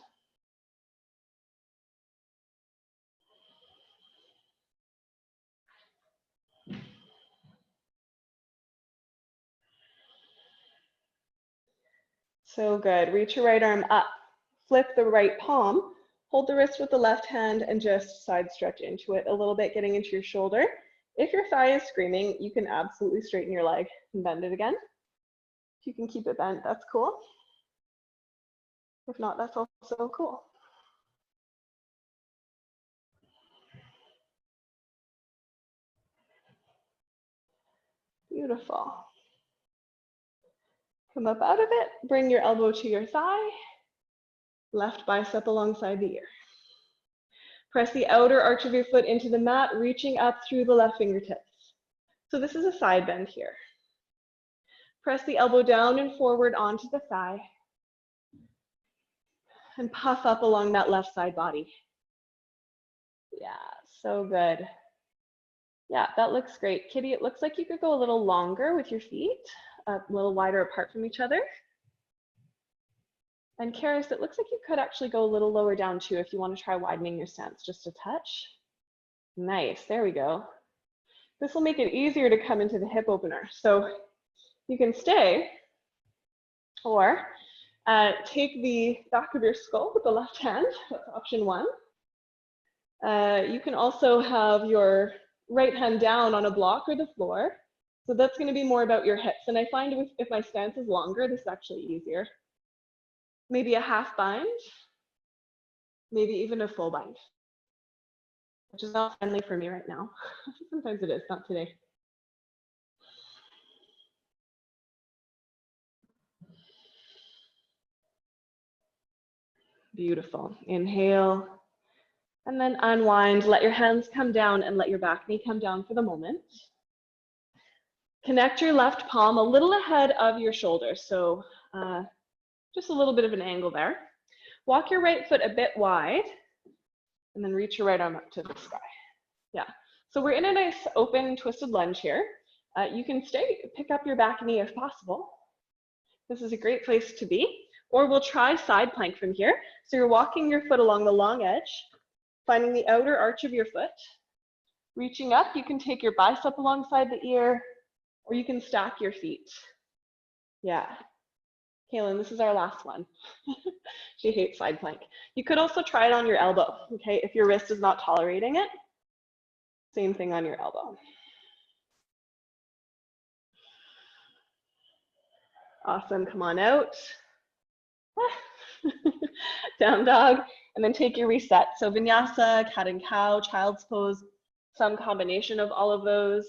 So good. Reach your right arm up. Flip the right palm. Hold the wrist with the left hand and just side stretch into it a little bit, getting into your shoulder. If your thigh is screaming, you can absolutely straighten your leg and bend it again. If you can keep it bent, that's cool. If not, that's also cool. Beautiful. Come up out of it. Bring your elbow to your thigh. Left bicep alongside the ear. Press the outer arch of your foot into the mat, reaching up through the left fingertips. So this is a side bend here. Press the elbow down and forward onto the thigh. And puff up along that left side body. Yeah, so good. Yeah, that looks great. Kitty, it looks like you could go a little longer with your feet, a little wider apart from each other. And Karis, it looks like you could actually go a little lower down too if you want to try widening your stance just a touch. Nice, there we go. This will make it easier to come into the hip opener. So you can stay or take the back of your skull with the left hand, that's option one. You can also have your right hand down on a block or the floor. So that's going to be more about your hips. And I find if my stance is longer, this is actually easier. Maybe a half bind, maybe even a full bind, which is not friendly for me right now. Sometimes it is, not today. Beautiful. Inhale, and then unwind. Let your hands come down and let your back knee come down for the moment. Connect your left palm a little ahead of your shoulder. So just a little bit of an angle there. Walk your right foot a bit wide and then reach your right arm up to the sky. Yeah, so we're in a nice open twisted lunge here. You can pick up your back knee if possible. This is a great place to be. Or we'll try side plank from here. So you're walking your foot along the long edge, finding the outer arch of your foot. Reaching up, you can take your bicep alongside the ear, or you can stack your feet. Yeah. Kaylin, this is our last one. She hates side plank. You could also try it on your elbow, okay? If your wrist is not tolerating it, same thing on your elbow. Awesome, come on out. Down dog, and then take your reset. So vinyasa, cat and cow, child's pose, some combination of all of those.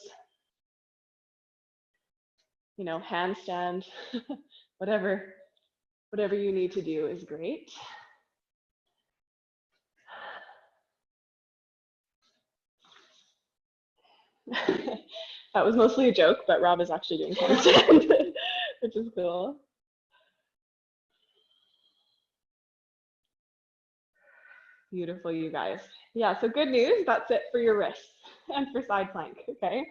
You know, handstand, whatever you need to do is great. That was mostly a joke, but Rob is actually doing handstand, which is cool. Beautiful, you guys. Yeah, so good news, that's it for your wrists and for side plank, okay?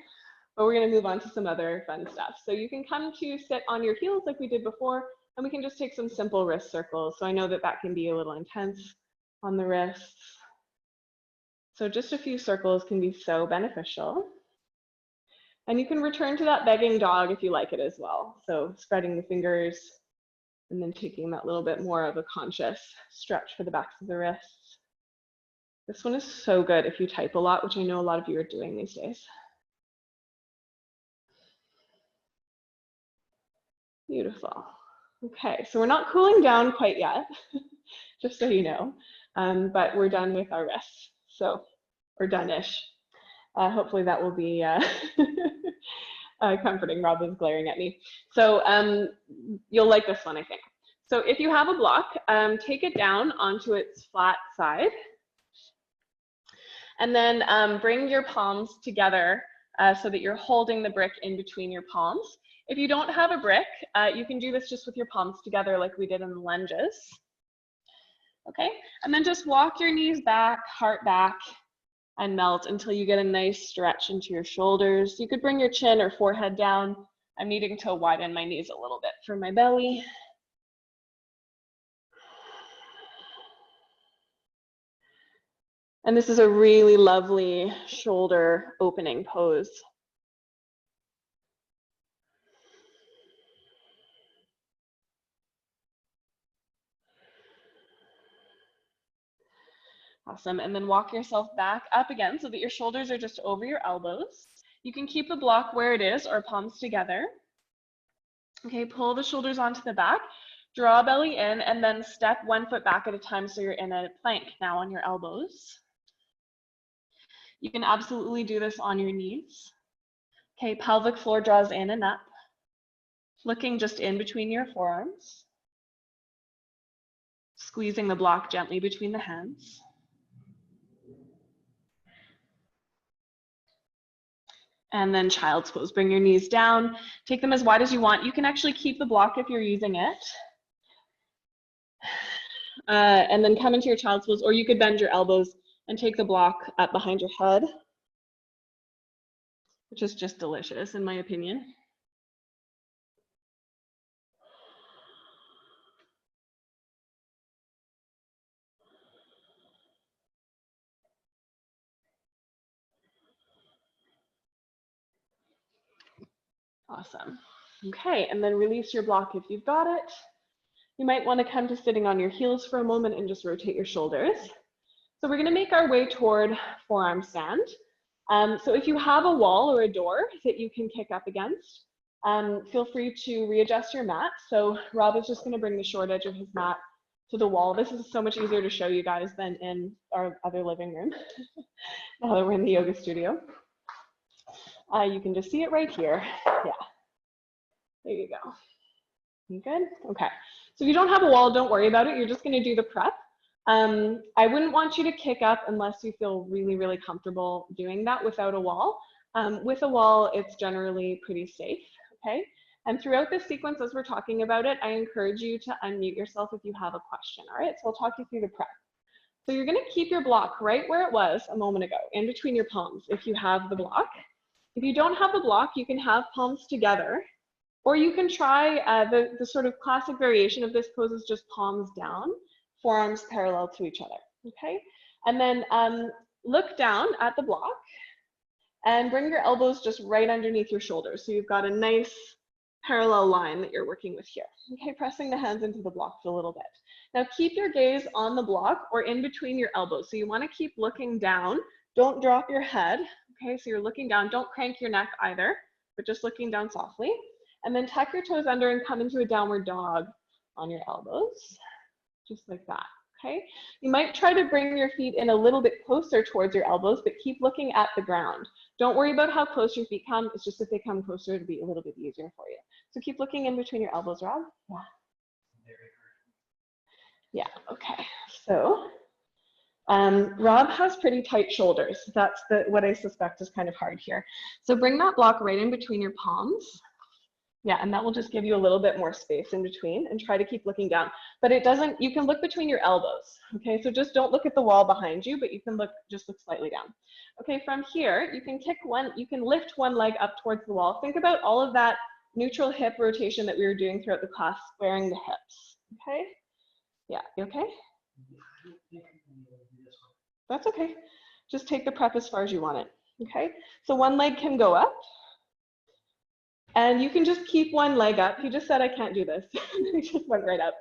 But we're gonna move on to some other fun stuff. So you can come to sit on your heels like we did before, and we can just take some simple wrist circles. So I know that that can be a little intense on the wrists. So just a few circles can be so beneficial. And you can return to that begging dog if you like it as well. So spreading the fingers and then taking that little bit more of a conscious stretch for the backs of the wrists. This one is so good if you type a lot, which I know a lot of you are doing these days. Beautiful. Okay, so we're not cooling down quite yet, just so you know, but we're done with our rest. So we're done-ish. Hopefully that will be comforting. Rob is glaring at me. So you'll like this one, I think. So if you have a block, take it down onto its flat side. And then bring your palms together so that you're holding the brick in between your palms. If you don't have a brick, you can do this just with your palms together like we did in the lunges. Okay, and then just walk your knees back, heart back, and melt until you get a nice stretch into your shoulders. You could bring your chin or forehead down. I'm needing to widen my knees a little bit for my belly. And this is a really lovely shoulder opening pose. Awesome, and then walk yourself back up again so that your shoulders are just over your elbows. You can keep the block where it is or palms together. Okay, pull the shoulders onto the back, draw belly in, and then step 1 foot back at a time so you're in a plank now on your elbows. You can absolutely do this on your knees. Okay, pelvic floor draws in and up, looking just in between your forearms, squeezing the block gently between the hands. And then child's pose. Bring your knees down, take them as wide as you want. You can actually keep the block if you're using it. And then come into your child's pose, or you could bend your elbows and take the block up behind your head, which is just delicious in my opinion. Awesome. Okay, and then release your block if you've got it. You might want to come to sitting on your heels for a moment and just rotate your shoulders. So we're going to make our way toward forearm stand. So if you have a wall or a door that you can kick up against, feel free to readjust your mat. So Rob is just going to bring the short edge of his mat to the wall. This is so much easier to show you guys than in our other living room, now that we're in the yoga studio. You can just see it right here. Yeah, there you go. You good? Okay. So if you don't have a wall, don't worry about it. You're just going to do the prep. I wouldn't want you to kick up unless you feel really, really comfortable doing that without a wall. With a wall, it's generally pretty safe, okay? And throughout this sequence, as we're talking about it, I encourage you to unmute yourself if you have a question, all right? So I'll talk you through the prep. So you're gonna keep your block right where it was a moment ago, in between your palms, if you have the block. If you don't have the block, you can have palms together, or you can try the sort of classic variation of this pose is just palms down, forearms parallel to each other, okay? And then look down at the block and bring your elbows just right underneath your shoulders. So you've got a nice parallel line that you're working with here. Okay, pressing the hands into the block a little bit. Now keep your gaze on the block or in between your elbows. So you wanna keep looking down. Don't drop your head, okay? So you're looking down, don't crank your neck either, but just looking down softly. And then tuck your toes under and come into a downward dog on your elbows, just like that, okay? You might try to bring your feet in a little bit closer towards your elbows, but keep looking at the ground. Don't worry about how close your feet come, it's just if they come closer, it'll be a little bit easier for you. So keep looking in between your elbows, Rob. Yeah. Yeah, okay. So Rob has pretty tight shoulders. That's what I suspect is kind of hard here. So bring that block right in between your palms. Yeah, and that will just give you a little bit more space in between, and try to keep looking down. But it doesn't, you can look between your elbows, okay? So just don't look at the wall behind you, but you can just look slightly down. Okay, from here, you can lift one leg up towards the wall. Think about all of that neutral hip rotation that we were doing throughout the class, squaring the hips, okay? Yeah, you okay? That's okay. Just take the prep as far as you want it, okay? So one leg can go up. And you can just keep one leg up. He just said, I can't do this. He just went right up.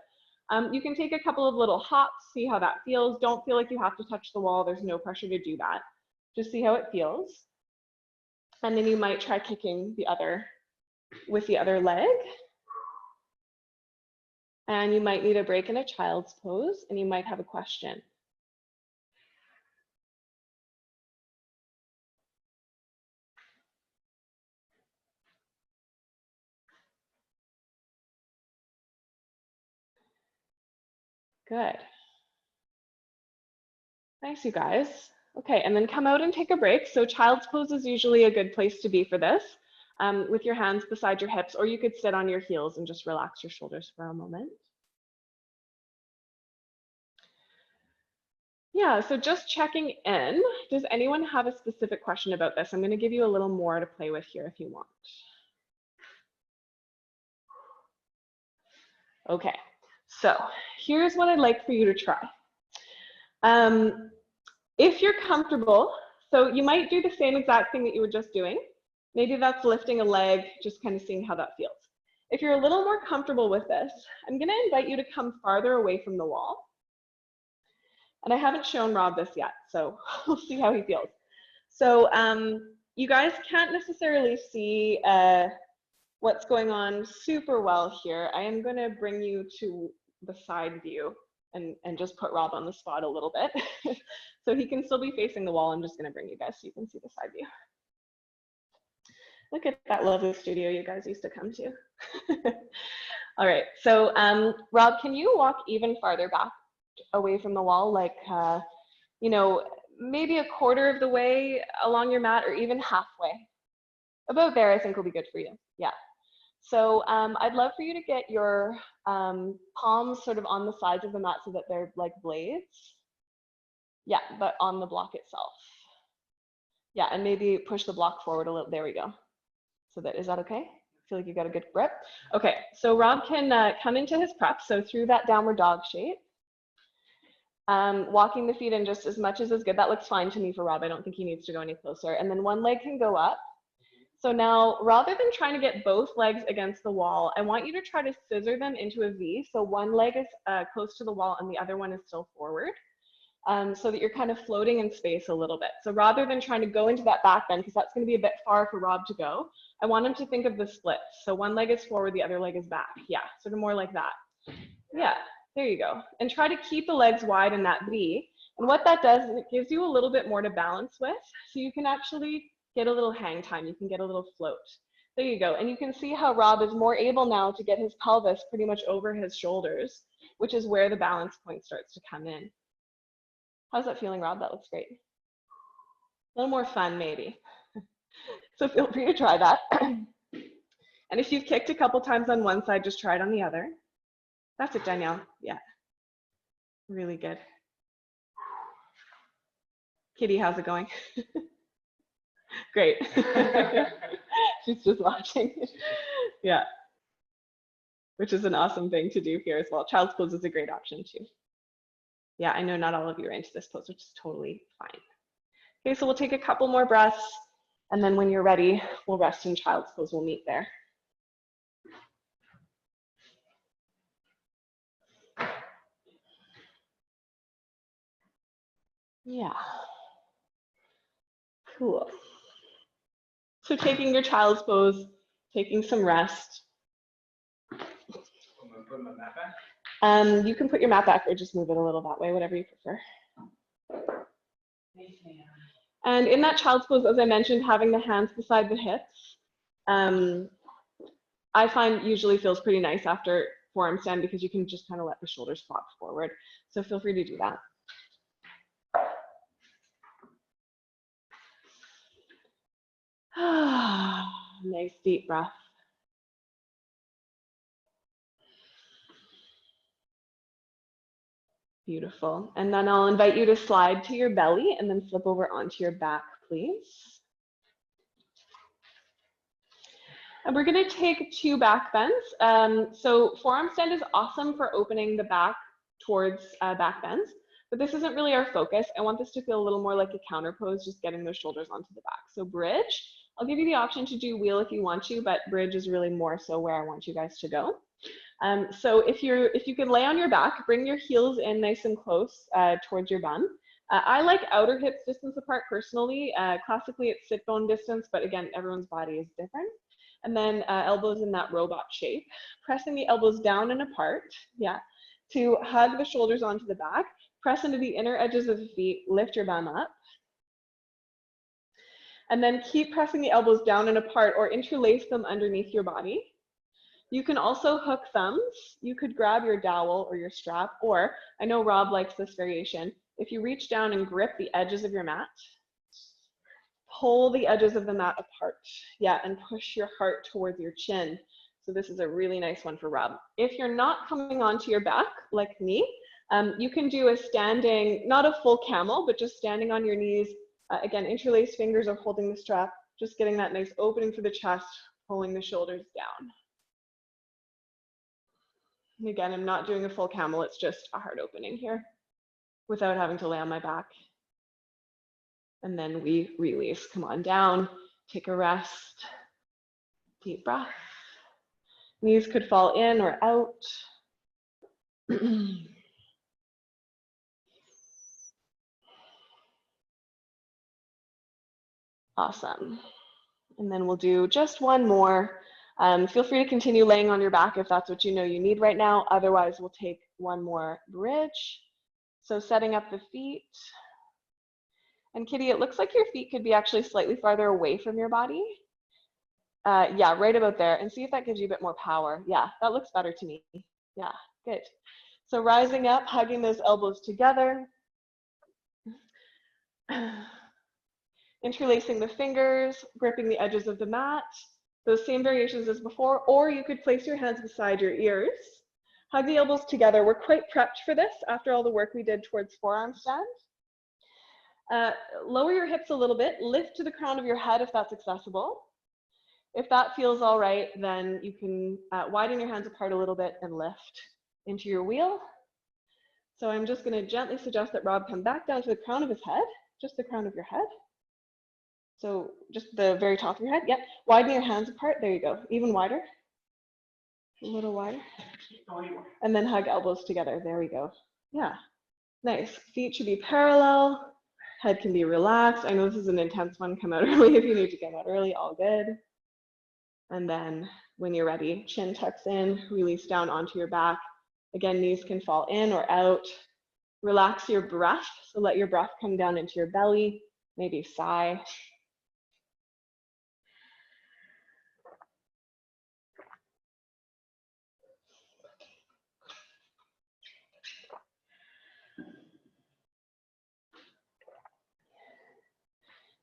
You can take a couple of little hops, see how that feels. Don't feel like you have to touch the wall. There's no pressure to do that. Just see how it feels. And then you might try kicking with the other leg. And you might need a break in a child's pose, and you might have a question. Good. Nice, you guys. Okay, and then come out and take a break. So child's pose is usually a good place to be for this, with your hands beside your hips, or you could sit on your heels and just relax your shoulders for a moment. Yeah, so just checking in. Does anyone have a specific question about this? I'm going to give you a little more to play with here if you want. Okay, so here's what I'd like for you to try. If you're comfortable, so you might do the same exact thing that you were just doing. Maybe that's lifting a leg, just kind of seeing how that feels. If you're a little more comfortable with this, I'm going to invite you to come farther away from the wall. And I haven't shown Rob this yet, so we'll see how he feels. So you guys can't necessarily see what's going on super well here. I am going to bring you to the side view and just put Rob on the spot a little bit. So he can still be facing the wall. I'm just going to bring you guys so you can see the side view. Look at that lovely studio you guys used to come to. All right, so Rob, can you walk even farther back away from the wall, like, you know, maybe a quarter of the way along your mat, or even halfway? About there, I think will be good for you. Yeah. So I'd love for you to get your palms sort of on the sides of the mat so that they're like blades. Yeah, but on the block itself. Yeah, and maybe push the block forward a little. There we go. So that, is that okay? I feel like you got a good grip. Okay, so Rob can come into his prep. So through that downward dog shape. Walking the feet in just as much as is good. That looks fine to me for Rob. I don't think he needs to go any closer. And then one leg can go up. So now, rather than trying to get both legs against the wall, I want you to try to scissor them into a V. So one leg is close to the wall and the other one is still forward, so that you're kind of floating in space a little bit. So rather than trying to go into that back bend, because that's going to be a bit far for Rob to go, I want him to think of the split. So one leg is forward, the other leg is back. Yeah, sort of more like that. Yeah, there you go. And try to keep the legs wide in that V. And what that does is it gives you a little bit more to balance with. So you can actually get a little hang time, you can get a little float. There you go. And you can see how Rob is more able now to get his pelvis pretty much over his shoulders, which is where the balance point starts to come in. How's that feeling, Rob? That looks great. A little more fun, maybe. So feel free to try that. And if you've kicked a couple times on one side, just try it on the other. That's it, Danielle. Yeah. Really good. Kitty, how's it going? Great. She's just watching. Yeah. Which is an awesome thing to do here as well. Child's pose is a great option too. Yeah, I know not all of you are into this pose, which is totally fine. Okay, so we'll take a couple more breaths, and then when you're ready, we'll rest in child's pose. We'll meet there. Yeah. Cool. So taking your child's pose, taking some rest. I'm gonna put my mat back. You can put your mat back or just move it a little that way, whatever you prefer. And in that child's pose, as I mentioned, having the hands beside the hips, I find usually feels pretty nice after forearm stand because you can just kind of let the shoulders flop forward. So feel free to do that. Nice deep breath. Beautiful. And then I'll invite you to slide to your belly and then flip over onto your back, please. And we're going to take 2 back bends. So forearm stand is awesome for opening the back towards back bends, but this isn't really our focus. I want this to feel a little more like a counter pose, just getting those shoulders onto the back. So bridge, I'll give you the option to do wheel if you want to, but bridge is really more so where I want you guys to go. So if you can lay on your back, bring your heels in nice and close towards your bum. I like outer hips distance apart personally. Classically it's sit bone distance, but again, everyone's body is different. And then elbows in that robot shape. Pressing the elbows down and apart, yeah, to hug the shoulders onto the back. Press into the inner edges of the feet, lift your bum up. And then keep pressing the elbows down and apart or interlace them underneath your body. You can also hook thumbs. You could grab your dowel or your strap, or I know Rob likes this variation. If you reach down and grip the edges of your mat, pull the edges of the mat apart. Yeah, and push your heart towards your chin. So this is a really nice one for Rob. If you're not coming onto your back like me, you can do a standing, not a full camel, but just standing on your knees. Again, interlaced fingers or holding the strap, just getting that nice opening for the chest, pulling the shoulders down. And again, I'm not doing a full camel, it's just a heart opening here without having to lay on my back. And then we release, come on down, take a rest, deep breath. Knees could fall in or out. Awesome. And then we'll do just one more. Feel free to continue laying on your back if that's what you know you need right now. Otherwise, we'll take one more bridge. So setting up the feet. And Kitty, it looks like your feet could be actually slightly farther away from your body. Yeah, right about there. And see if that gives you a bit more power. Yeah, that looks better to me. Yeah, good. So rising up, hugging those elbows together. Interlacing the fingers, gripping the edges of the mat. Those same variations as before, or you could place your hands beside your ears. Hug the elbows together. We're quite prepped for this after all the work we did towards forearm stand. Lower your hips a little bit, lift to the crown of your head if that's accessible. If that feels all right, then you can widen your hands apart a little bit and lift into your wheel. So I'm just going to gently suggest that Rob come back down to the crown of his head, just the crown of your head. So just the very top of your head. Yep. Widen your hands apart. There you go. Even wider. A little wider. And then hug elbows together. There we go. Yeah. Nice. Feet should be parallel. Head can be relaxed. I know this is an intense one. Come out early if you need to come out early. All good. And then when you're ready, chin tucks in, release down onto your back. Again, knees can fall in or out. Relax your breath. So let your breath come down into your belly. Maybe sigh.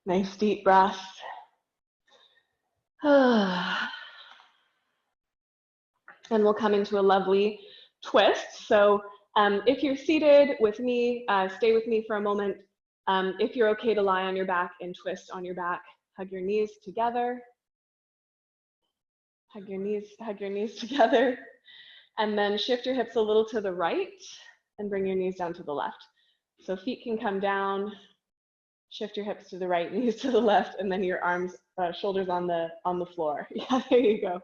Nice deep breath. And we'll come into a lovely twist. So if you're seated with me, stay with me for a moment. If you're okay to lie on your back and twist on your back, hug your knees together. Hug your knees together. And then shift your hips a little to the right and bring your knees down to the left. So feet can come down. Shift your hips to the right, knees to the left, and then your arms, shoulders on the floor. Yeah, there you go.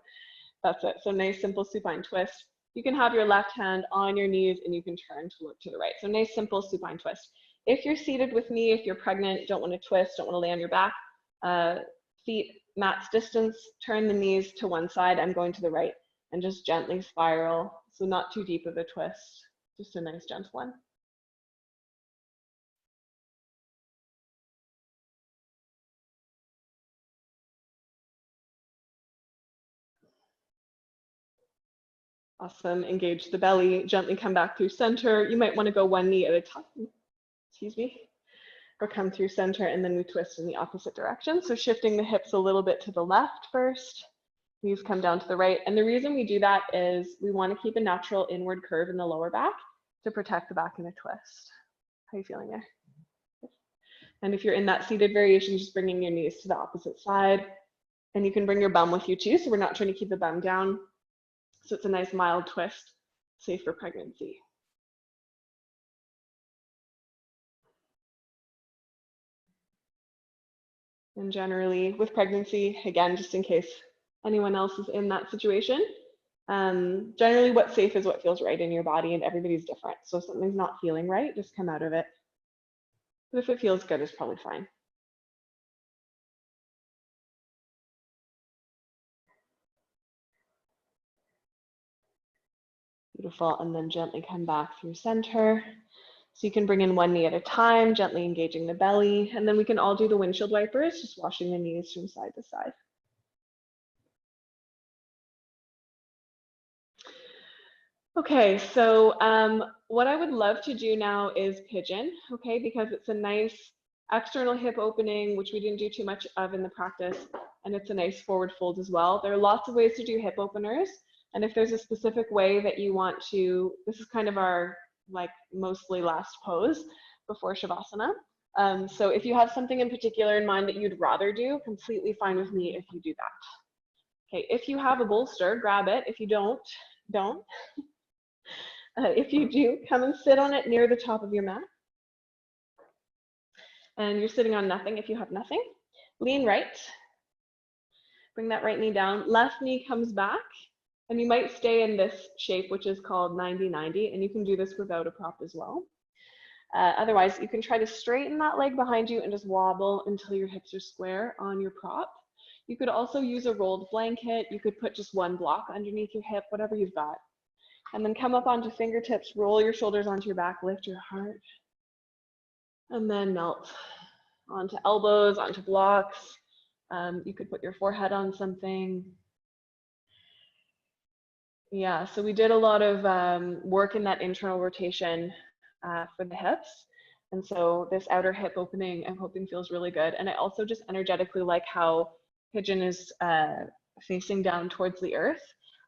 That's it. So nice, simple supine twist. You can have your left hand on your knees and you can turn to look to the right. So nice, simple supine twist. If you're seated with me, if you're pregnant, don't want to twist, don't want to lay on your back, feet mat's distance, turn the knees to one side. I'm going to the right and just gently spiral. So not too deep of a twist, just a nice gentle one. Awesome. Engage the belly, gently come back through center. You might want to go one knee at a time, excuse me, or come through center and then we twist in the opposite direction. So shifting the hips a little bit to the left first, knees come down to the right. And the reason we do that is we want to keep a natural inward curve in the lower back to protect the back in a twist. How are you feeling there? And if you're in that seated variation, just bringing your knees to the opposite side. And you can bring your bum with you too. So we're not trying to keep the bum down. So it's a nice mild twist, safe for pregnancy. And generally with pregnancy, again, just in case anyone else is in that situation, generally what's safe is what feels right in your body and everybody's different. So if something's not feeling right, just come out of it. But if it feels good, it's probably fine. Beautiful, and then gently come back through center. So you can bring in one knee at a time, gently engaging the belly, and then we can all do the windshield wipers, just washing the knees from side to side. Okay, so what I would love to do now is pigeon, okay, because it's a nice external hip opening, which we didn't do too much of in the practice, and it's a nice forward fold as well. There are lots of ways to do hip openers, and if there's a specific way that you want to, this is kind of our like mostly last pose before Shavasana. So if you have something in particular in mind that you'd rather do, completely fine with me if you do that. Okay, if you have a bolster, grab it. If you don't. If you do, come and sit on it near the top of your mat. And you're sitting on nothing if you have nothing. Lean right. Bring that right knee down. Left knee comes back. And you might stay in this shape, which is called 90-90. And you can do this without a prop as well. Otherwise, you can try to straighten that leg behind you and just wobble until your hips are square on your prop. You could also use a rolled blanket. You could put just one block underneath your hip, whatever you've got. And then come up onto fingertips, roll your shoulders onto your back, lift your heart, and then melt onto elbows, onto blocks. You could put your forehead on something. Yeah, so we did a lot of work in that internal rotation for the hips. And so this outer hip opening, I'm hoping feels really good. And I also just energetically like how pigeon is facing down towards the earth.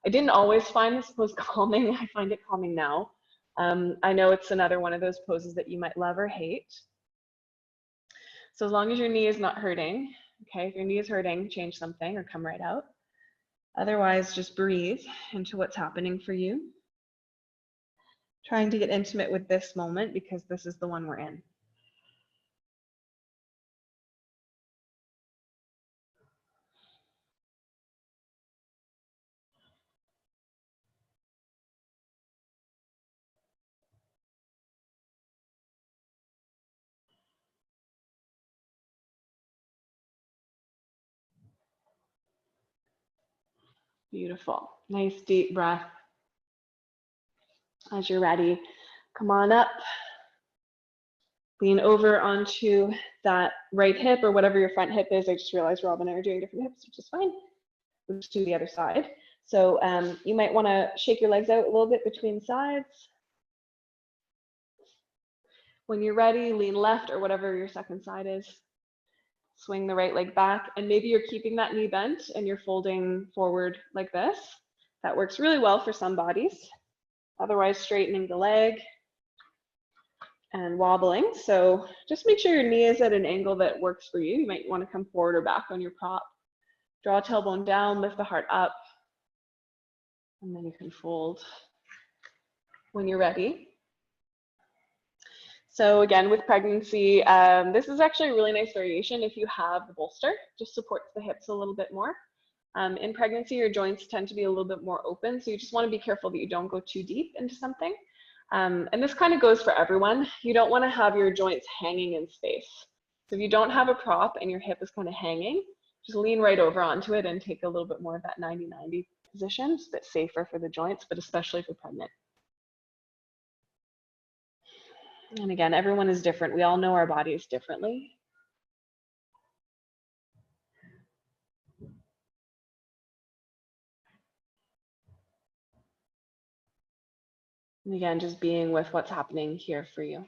I didn't always find this pose calming. I find it calming now. I know it's another one of those poses that you might love or hate. So as long as your knee is not hurting, okay, if your knee is hurting, change something or come right out. Otherwise, just breathe into what's happening for you. Trying to get intimate with this moment because this is the one we're in. Beautiful. Nice deep breath. As you're ready, come on up. Lean over onto that right hip or whatever your front hip is. I just realized Rob and I are doing different hips, which is fine. We'll just do the other side. So you might want to shake your legs out a little bit between sides. When you're ready, lean left or whatever your second side is. Swing the right leg back, and maybe you're keeping that knee bent and you're folding forward like this. That works really well for some bodies. Otherwise, straightening the leg and wobbling. So just make sure your knee is at an angle that works for you. You might want to come forward or back on your prop. Draw a tailbone down, lift the heart up, and then you can fold when you're ready. So again, with pregnancy, this is actually a really nice variation if you have the bolster, just supports the hips a little bit more. In pregnancy, your joints tend to be a little bit more open, so you just want to be careful that you don't go too deep into something. And this kind of goes for everyone. You don't want to have your joints hanging in space. So if you don't have a prop and your hip is kind of hanging, just lean right over onto it and take a little bit more of that 90-90 position. It's a bit safer for the joints, but especially for pregnant. And again, everyone is different. We all know our bodies differently. And again, just being with what's happening here for you.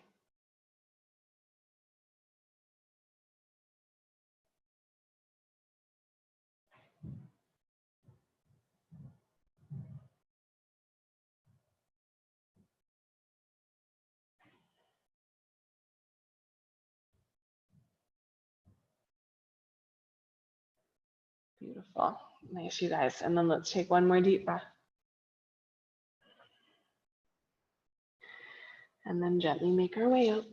Beautiful. Nice, you guys. And then let's take one more deep breath. And then gently make our way out.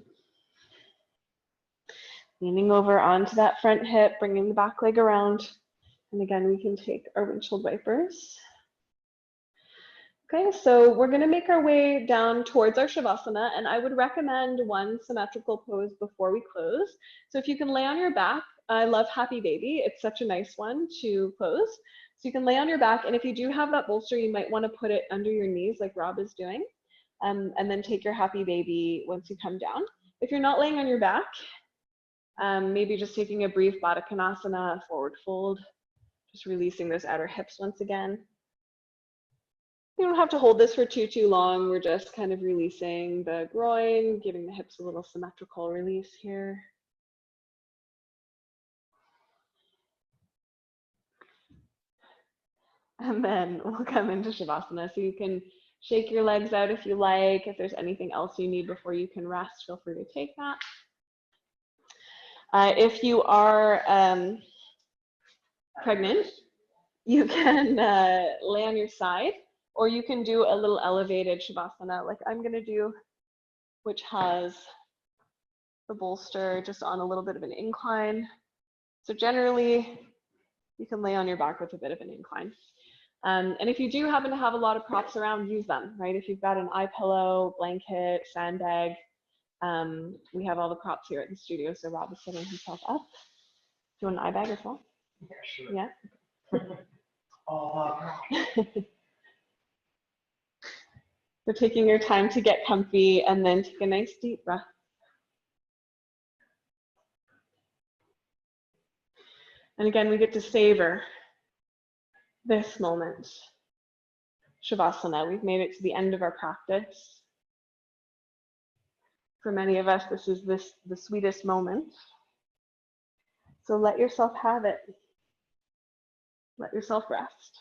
Leaning over onto that front hip, bringing the back leg around. And again, we can take our windshield wipers. Okay, so we're going to make our way down towards our Shavasana, and I would recommend one symmetrical pose before we close. So if you can lay on your back, I love Happy Baby. It's such a nice one to close. So you can lay on your back, and if you do have that bolster, you might want to put it under your knees like Rob is doing, and then take your Happy Baby once you come down. If you're not laying on your back, maybe just taking a brief Baddha Konasana, forward fold, just releasing those outer hips once again. You don't have to hold this for too long. We're just kind of releasing the groin, giving the hips a little symmetrical release here. And then we'll come into Shavasana. So you can shake your legs out if you like. If there's anything else you need before you can rest, feel free to take that. If you are pregnant, you can lay on your side, or you can do a little elevated Shavasana like I'm going to do, which has the bolster just on a little bit of an incline. So generally, you can lay on your back with a bit of an incline. And if you do happen to have a lot of props around, use them, right? If you've got an eye pillow, blanket, sandbag, we have all the props here at the studio. So Rob is setting himself up. Do you want an eye bag as well? Yeah, sure. Yeah. So taking your time to get comfy and then take a nice deep breath. And again, we get to savor this moment. Shavasana, we've made it to the end of our practice. For many of us, this is the sweetest moment. So let yourself have it. Let yourself rest.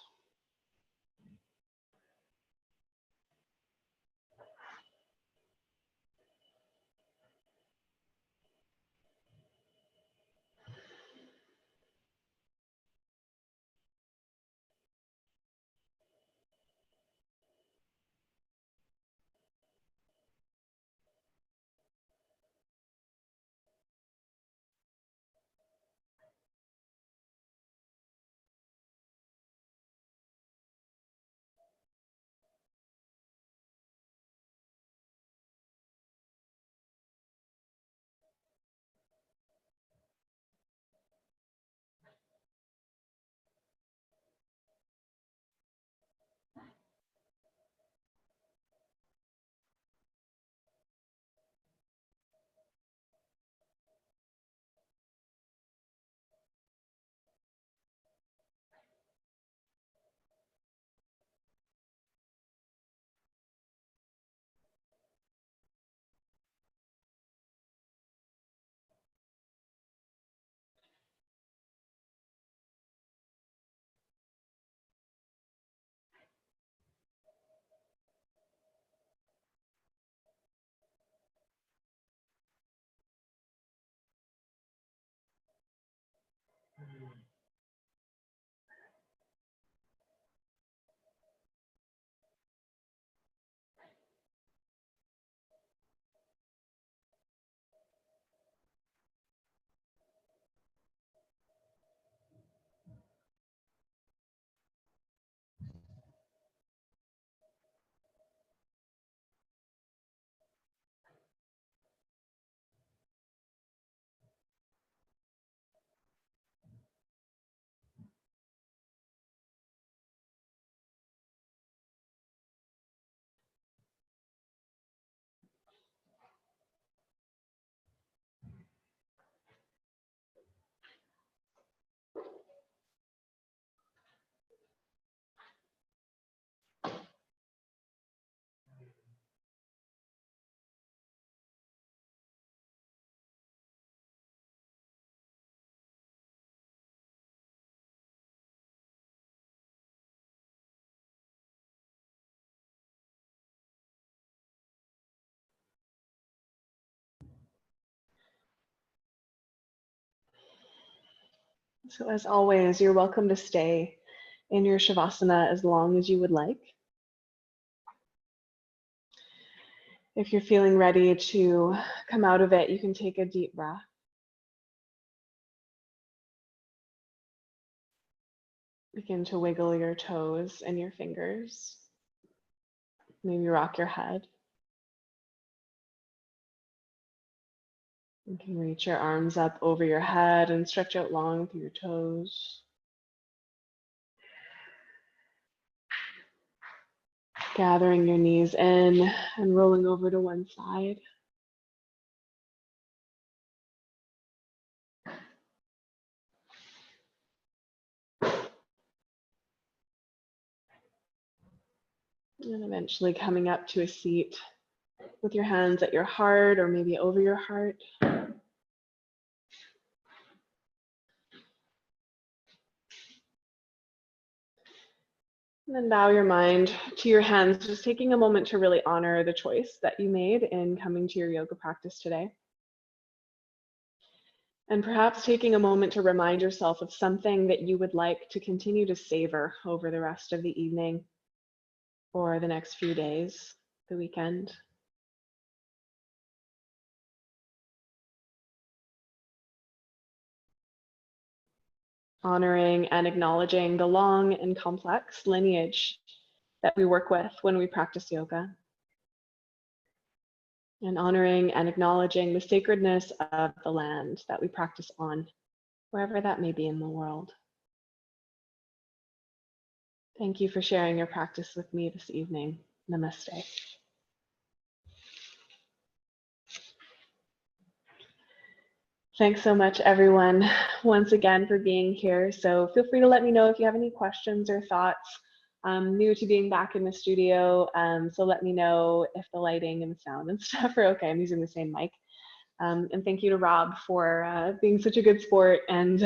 So as always, you're welcome to stay in your Shavasana as long as you would like. If you're feeling ready to come out of it, you can take a deep breath. Begin to wiggle your toes and your fingers. Maybe rock your head. You can reach your arms up over your head and stretch out long through your toes. Gathering your knees in and rolling over to one side. And eventually coming up to a seat with your hands at your heart or maybe over your heart. And then bow your mind to your hands, just taking a moment to really honor the choice that you made in coming to your yoga practice today. And perhaps taking a moment to remind yourself of something that you would like to continue to savor over the rest of the evening or the next few days, the weekend. Honoring and acknowledging the long and complex lineage that we work with when we practice yoga. And honoring and acknowledging the sacredness of the land that we practice on, wherever that may be in the world. Thank you for sharing your practice with me this evening. Namaste. Thanks so much, everyone, once again for being here. So feel free to let me know if you have any questions or thoughts. I'm new to being back in the studio, so let me know if the lighting and the sound and stuff are okay. I'm using the same mic. And thank you to Rob for being such a good sport and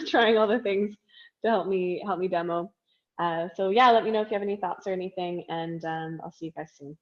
trying all the things to help me demo. So yeah, let me know if you have any thoughts or anything, and I'll see you guys soon.